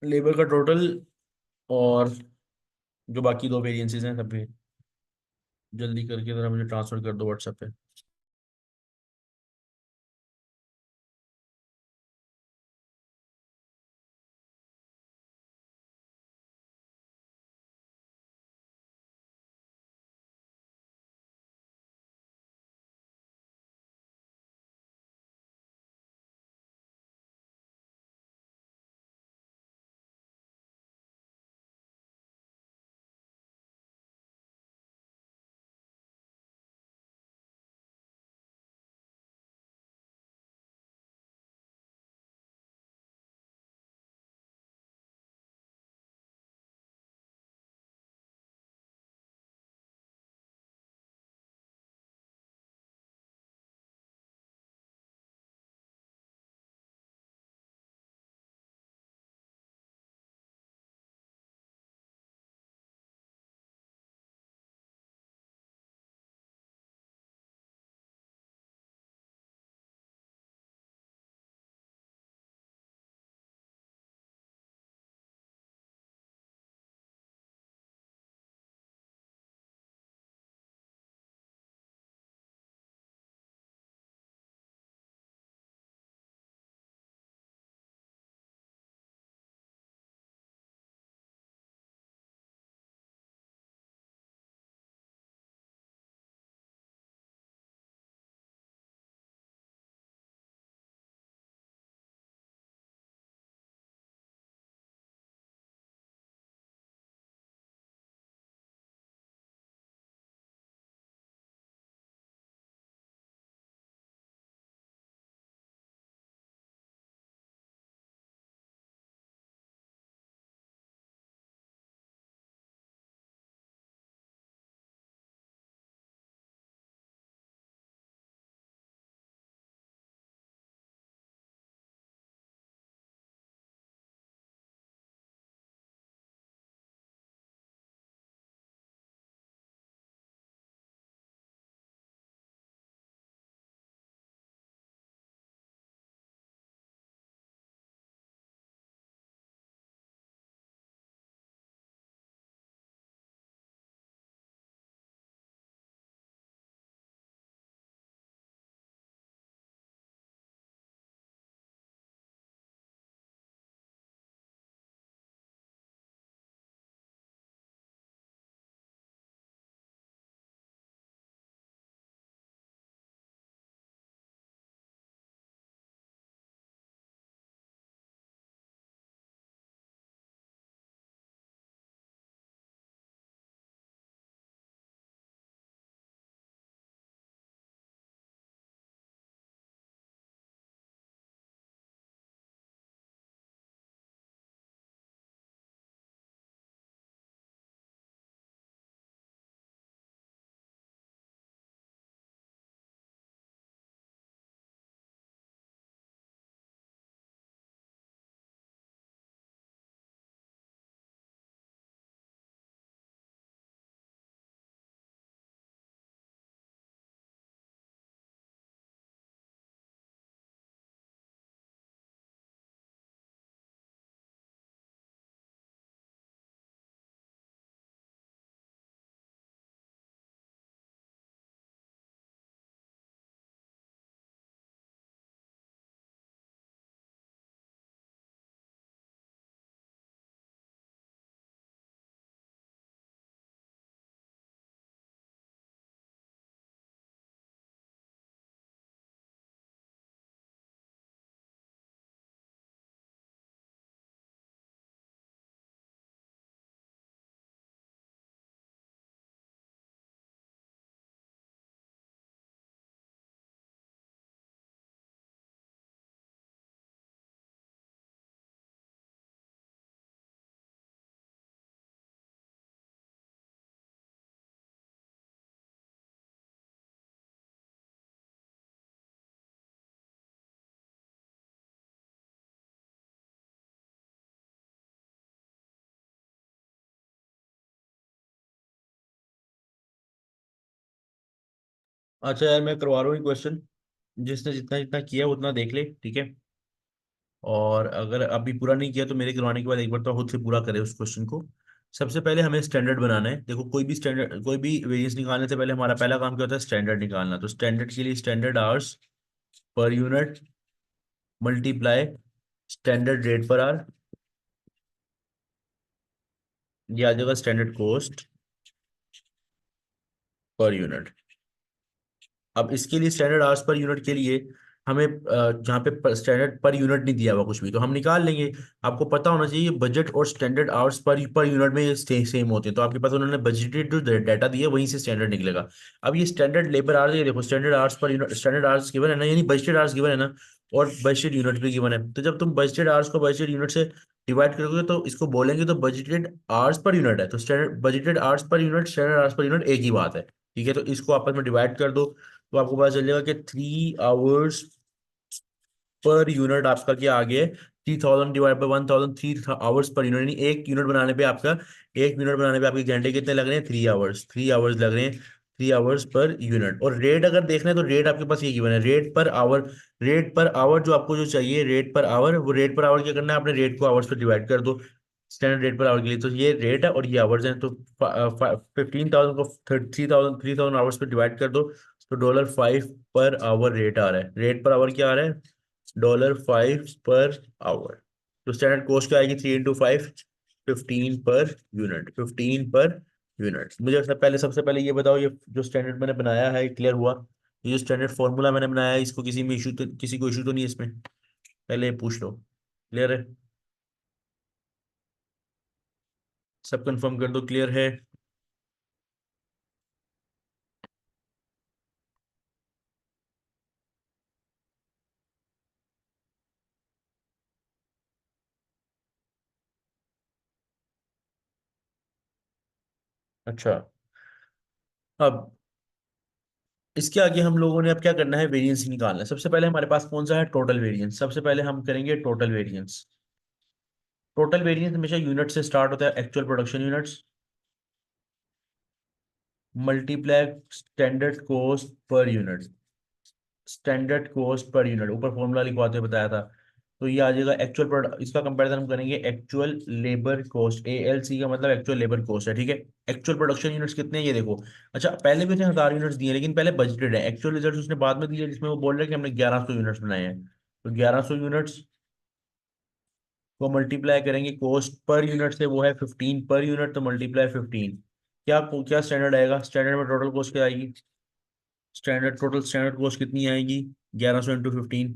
लेबर का टोटल और जो बाकी दो वेरिएंसेस हैं सब भी जल्दी करके जरा मुझे ट्रांसफर कर दो व्हाट्सएप पे। अच्छा यार, मैं करवा रहा हूँ क्वेश्चन। जिसने जितना जितना किया उतना देख ले, ठीक है। और अगर अभी पूरा नहीं किया तो मेरे करवाने के बाद एक बार तो खुद से पूरा करें उस क्वेश्चन को। सबसे पहले हमें स्टैंडर्ड बनाना है। देखो कोई भी स्टैंडर्ड, कोई भी वेरिएंस निकालने से पहले हमारा पहला काम क्या होता है, स्टैंडर्ड निकालना। तो स्टैंडर्ड के लिए standard hours per unit multiply standard rate per our, ये आ जाएगा स्टैंडर्ड कॉस्ट पर यूनिट। अब इसके लिए स्टैंडर्ड आवर्स पर यूनिट के लिए हमें जहाँ पे स्टैंडर्ड पर यूनिट नहीं दिया हुआ कुछ भी, तो हम निकाल लेंगे। आपको पता होना चाहिए बजट और स्टैंडर्ड आवर्स पर यूनिट में ये सेम होते हैं। तो आपके पास उन्होंने बजटेड जो डाटा दिया वहीं से स्टैंडर्ड निकलेगा। अब ये स्टैंडर्ड लेबर आवर्स, ये देखो standard hours per unit, standard hours given है ना, यानी बजटेड आवर्स गिवन है ना, और बजटेड यूनिट भी गिवन है। तो जब तुम बजटेड आवर्स को बजटेड यूनिट से डिवाइड करोगे तो इसको बोलेंगे तो बजटेड आवर्स पर यूनिट है, तो standard budgeted hours per unit standard hours per unit एक ही बात है। ठीक है, तो इसको आपस में डिवाइड कर दो तो आपको पता चल जाएगा कि 3 आवर्स पर यूनिट आपका क्या आ गया है, 3000 divide by 1000, 3 hours per unit, यानी एक यूनिट बनाने पे आपका, एक यूनिट बनाने पे आपके घंटे कितने लग रहे हैं, 3 आवर्स, 3 आवर्स लग रहे हैं, 3 आवर्स पर यूनिट। और रेट अगर देखना है तो रेट आपके पास ये गिवन है, rate per our. Rate per our जो आपको जो चाहिए, रेट पर आवर, वो रेट पर आवर क्या करना है, आपने रेट को आवर्स पर डिवाइड कर दो स्टैंडर्ड रेट पर आवर के लिए। तो ये रेट है और ये आवर्स हैं, तो 15,000 को 3,000 आवर्स पर डिवाइड कर दो, तो $5 पर आवर रेट आ रहा है। रेट पर आवर क्या आ रहा है, $5 पर आवर। तो स्टैंडर्ड कॉस्ट क्या आएगी, 3 × 5, 15 पर यूनिट, 15 पर यूनिट। मुझे सबसे पहले ये बताओ, ये जो स्टैंडर्ड मैंने बनाया है क्लियर हुआ? ये जो स्टैंडर्ड फॉर्मूला मैंने बनाया है, इसको किसी में इशू तो, किसी को इशू तो नहीं है इसमें? पहले ये पूछ लो, क्लियर है? सब कंफर्म कर दो, क्लियर है? अच्छा, अब इसके आगे हम लोगों ने अब क्या करना है, वेरिएंस निकालना है। सबसे पहले हमारे पास कौन सा है, टोटल वेरिएंस। सबसे पहले हम करेंगे टोटल वेरिएंस। टोटल वेरिएंस हमेशा यूनिट से स्टार्ट होता है, actual production units multiply standard cost per unit. Standard cost per unit ऊपर फॉर्मूला लिखवाते हुए बताया था। तो ये आ जाएगा एक्चुअल प्रोडक्ट, इसका कंपैरिजन हम करेंगे एक्चुअल लेबर कॉस्ट, ALC का मतलब एक्चुअल लेबर कॉस्ट है। ठीक है, एक्चुअल प्रोडक्शन यूनिट्स कितने हैं ये देखो। अच्छा, पहले भी उसने 1000 यूनिट्स दिए, लेकिन पहले बजटेड है, एक्चुअल रिजल्ट उसने बाद में दिए जिसमें वो बोल रहे हैं कि हमने 1100 यूनिट्स बनाए हैं। तो 1100 यूनिट्स को मल्टीप्लाई करेंगे कॉस्ट पर यूनिट से, वो है 15 पर यूनिट, तो मल्टीप्लाई 15। क्या क्या स्टैंडर्ड आएगा, स्टैंडर्ड में टोटल कॉस्ट क्या आएगी, स्टैंडर्ड कॉस्ट कितनी आएगी, 1100 × 15,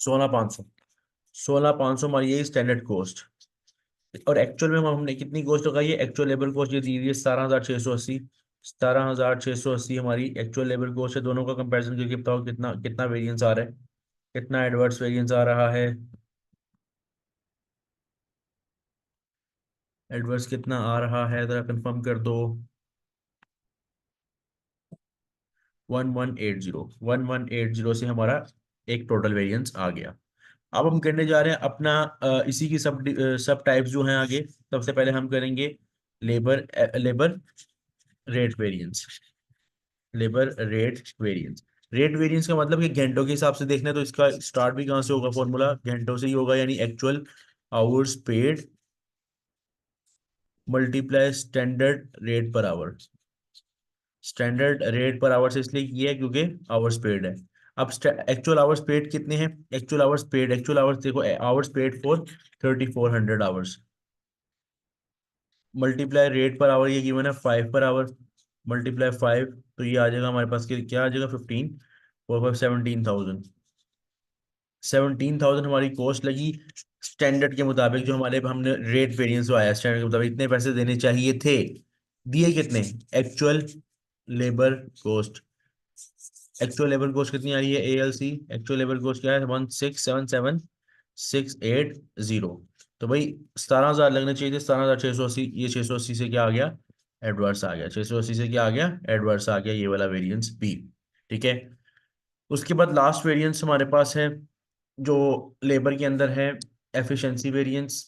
16,500। 16,500 हमारी यही स्टैंडर्ड कॉस्ट। और एक्चुअल में हमने कितनी कॉस्ट लगाई है, एक्चुअल लेबर कॉस्ट ये दी हुई है 17,680। 17,680 हमारी एक्चुअल लेबर कॉस्ट है। दोनों का कंपैरिजन करके बताओ कितना कितना वेरिएंस आ रहा है, कितना एडवर्स वेरिएंस आ रहा है, एडवर्स कितना आ रहा है जरा कंफर्म कर दो। 1180, 1180 से हमारा एक टोटल वेरिएंस आ गया। अब हम करने जा रहे हैं अपना इसी की सब सब टाइप्स जो हैं आगे। सबसे पहले हम करेंगे labour labour rate variance. Labour rate variance, rate variance का मतलब कि घंटों के हिसाब से देखना है, तो इसका स्टार्ट भी कहाँ से होगा, फॉर्मूला घंटों से ही होगा, यानी actual hours paid multiply standard rate per our. Standard rate per our से इसलिए किया है क्योंकि आवर्स पेड है। अब एक्चुअल आवर्स पेड कितने हैं, एक्चुअल आवर्स देखो, hours paid for 3,400 hours multiply rate per our, ये गिवन है 5 पर आवर, मल्टीप्लाई 5, तो ये आ जाएगा हमारे पास क्या आ जाएगा, 15, 17,000। 17,000 हमारी कॉस्ट लगी स्टैंडर्ड के मुताबिक, जो हमारे हमने रेट वेरिएंस जो आया स्टैंडर्ड के मुताबिक इतने पैसे देने चाहिए थे, दिए कितने, actual labour cost. Actual labour cost कितनी आ रही है, ALC एक्चुअल लेबर कॉस्ट क्या है, 1677,680। तो भाई 17,000 लगने चाहिए थे, 17,680, ये 680 से क्या आ गया, एडवर्स आ गया, 680 से क्या आ गया, एडवर्स आ गया, ये वाला वेरिएंस बी। ठीक है। उसके बाद लास्ट वेरिएंस हमारे पास है जो लेबर के अंदर है, एफिशिएंसी वेरिएंस।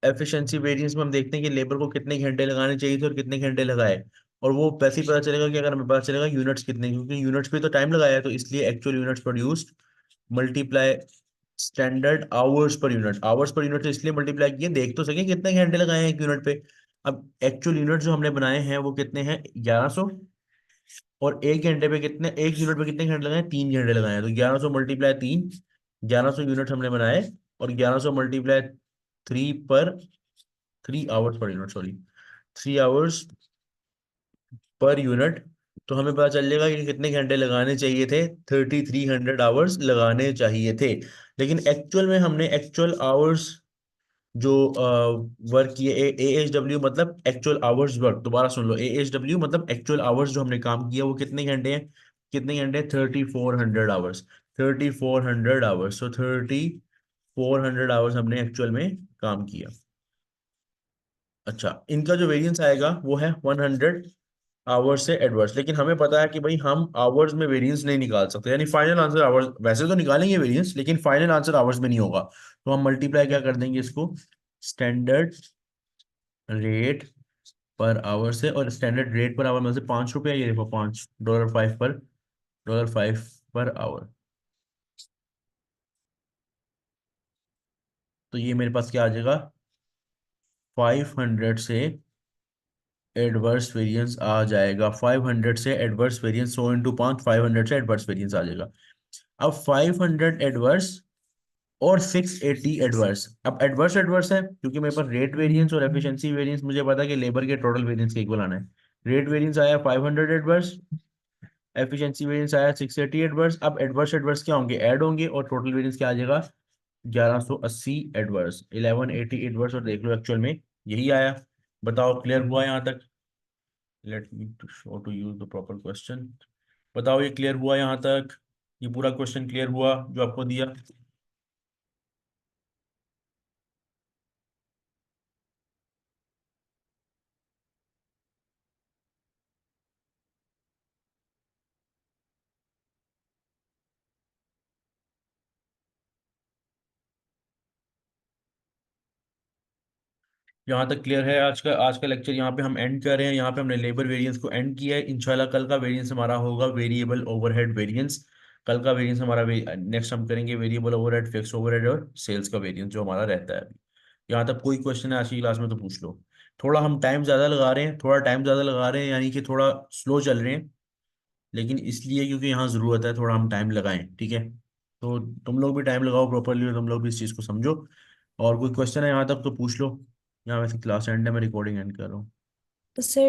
एफिशिएंसी वेरिएंस में हम देखते हैं कि लेबर को कितने घंटे लगाने चाहिए थे और कितने घंटे लगाए, और वो वैसे ही पता चलेगा कि अगर हमें पता चलेगा यूनिट्स कितने, क्योंकि यूनिट्स पे तो टाइम लगाया है, तो इसलिए actual units produced multiply standard hours per unit. Hours per unit तो इसलिए मल्टीप्लाई किए, देख तो सके कितने घंटे लगाए हैं एक यूनिट पे। अब एक्चुअल यूनिट जो हमने बनाए हैं वो कितने हैं, 1100, और एक घंटे पे कितने, एक यूनिट पे कितने घंटे लगाए हैं, 3 घंटे लगाए हैं, तो 1100 मल्टीप्लाई 3, 1100 यूनिट हमने बनाए, और 1100 मल्टीप्लाई 3 पर, 3 hours per unit, sorry, 3 hours per unit. तो हमें पता चल जाएगा कि कितने घंटे लगाने चाहिए थे, 3300 आवर्स लगाने चाहिए थे। लेकिन एक्चुअल में हमने एक्चुअल आवर्स जो वर्क किए, AHW मतलब एक्चुअल आवर्स वर्क, दोबारा सुन लो, AHW मतलब एक्चुअल आवर्स जो हमने काम किया वो कितने घंटे हैं, कितने घंटे, 3400 आवर्स, 3400 आवर्स, सो 3400 आवर्स हमने एक्चुअल में काम किया। अच्छा, इनका जो वेरिएंस आएगा वो है 100 आवर्स से एडवर्स, लेकिन हमें पता है कि भाई हम आवर्स में वेरिएंस नहीं निकाल सकते, यानी फाइनल आंसर आवर्स, वैसे तो निकालेंगे वेरिएंस लेकिन फाइनल आंसर आवर्स में नहीं होगा, तो हम मल्टीप्लाई क्या कर देंगे इसको, स्टैंडर्ड रेट पर आवर से, और स्टैंडर्ड रेट पर आवर में से 5 रुपया, ये देखो $5 पर, $5 पर आवर। तो ये मेरे पास क्या आ जाएगा, 500 से एडवर्स वेरिएंस आ जाएगा, 500 से एडवर्स वेरिएंस, 100 × 5, 500 से एडवर्स वेरिएंस आ जाएगा। अब 500 एडवर्स और 680 एडवर्स, अब एडवर्स एडवर्स है क्योंकि मेरे पास रेट वेरिएंस और एफिशिएंसी वेरिएंस, मुझे पता है कि लेबर के टोटल वेरिएंस के इक्वल आना है। रेट वेरिएंस आया 500 एडवर्स, एफिशिएंसी वेरिएंस आया 680 एडवर्स। अब एडवर्स एडवर्स क्या होंगे, ऐड होंगे, और टोटल वेरिएंस क्या आ जाएगा, 1180 एडवर्स, 1180 एडवर्स, और देख लो एक्चुअल में यही आया। बताओ क्लियर हुआ यहाँ तक, let me to show to you the proper question. बताओ ये क्लियर हुआ यहाँ तक, ये पूरा क्वेश्चन क्लियर हुआ जो आपको दिया। यहाँ तक क्लियर है। आज का लेक्चर यहाँ पे हम एंड कर रहे हैं, यहाँ पे हमने लेबर वेरिएंस को एंड किया है। इंशाल्लाह कल का वेरिएंस हमारा होगा वेरिएबल ओवरहेड वेरिएंस। कल का वेरिएंस हमारा नेक्स्ट हम करेंगे वेरिएबल ओवरहेड, फिक्स ओवरहेड और सेल्स का वेरिएंस जो हमारा रहता है अभी। यहाँ तक कोई क्वेश्चन है आज की क्लास में तो पूछ लो। थोड़ा हम टाइम ज़्यादा लगा रहे हैं, थोड़ा टाइम ज़्यादा लगा रहे हैं, यानी कि थोड़ा स्लो चल रहे हैं, लेकिन इसलिए क्योंकि यहाँ ज़रूरत है थोड़ा हम टाइम लगाएं, ठीक है। तो तुम लोग भी टाइम लगाओ प्रॉपरली, और तुम लोग भी इस चीज़ को समझो। और कोई क्वेश्चन है यहाँ तक तो पूछ लो। यहाँ वैसे क्लास एंड है, मैं रिकॉर्डिंग एंड कर रहा हूँ। सर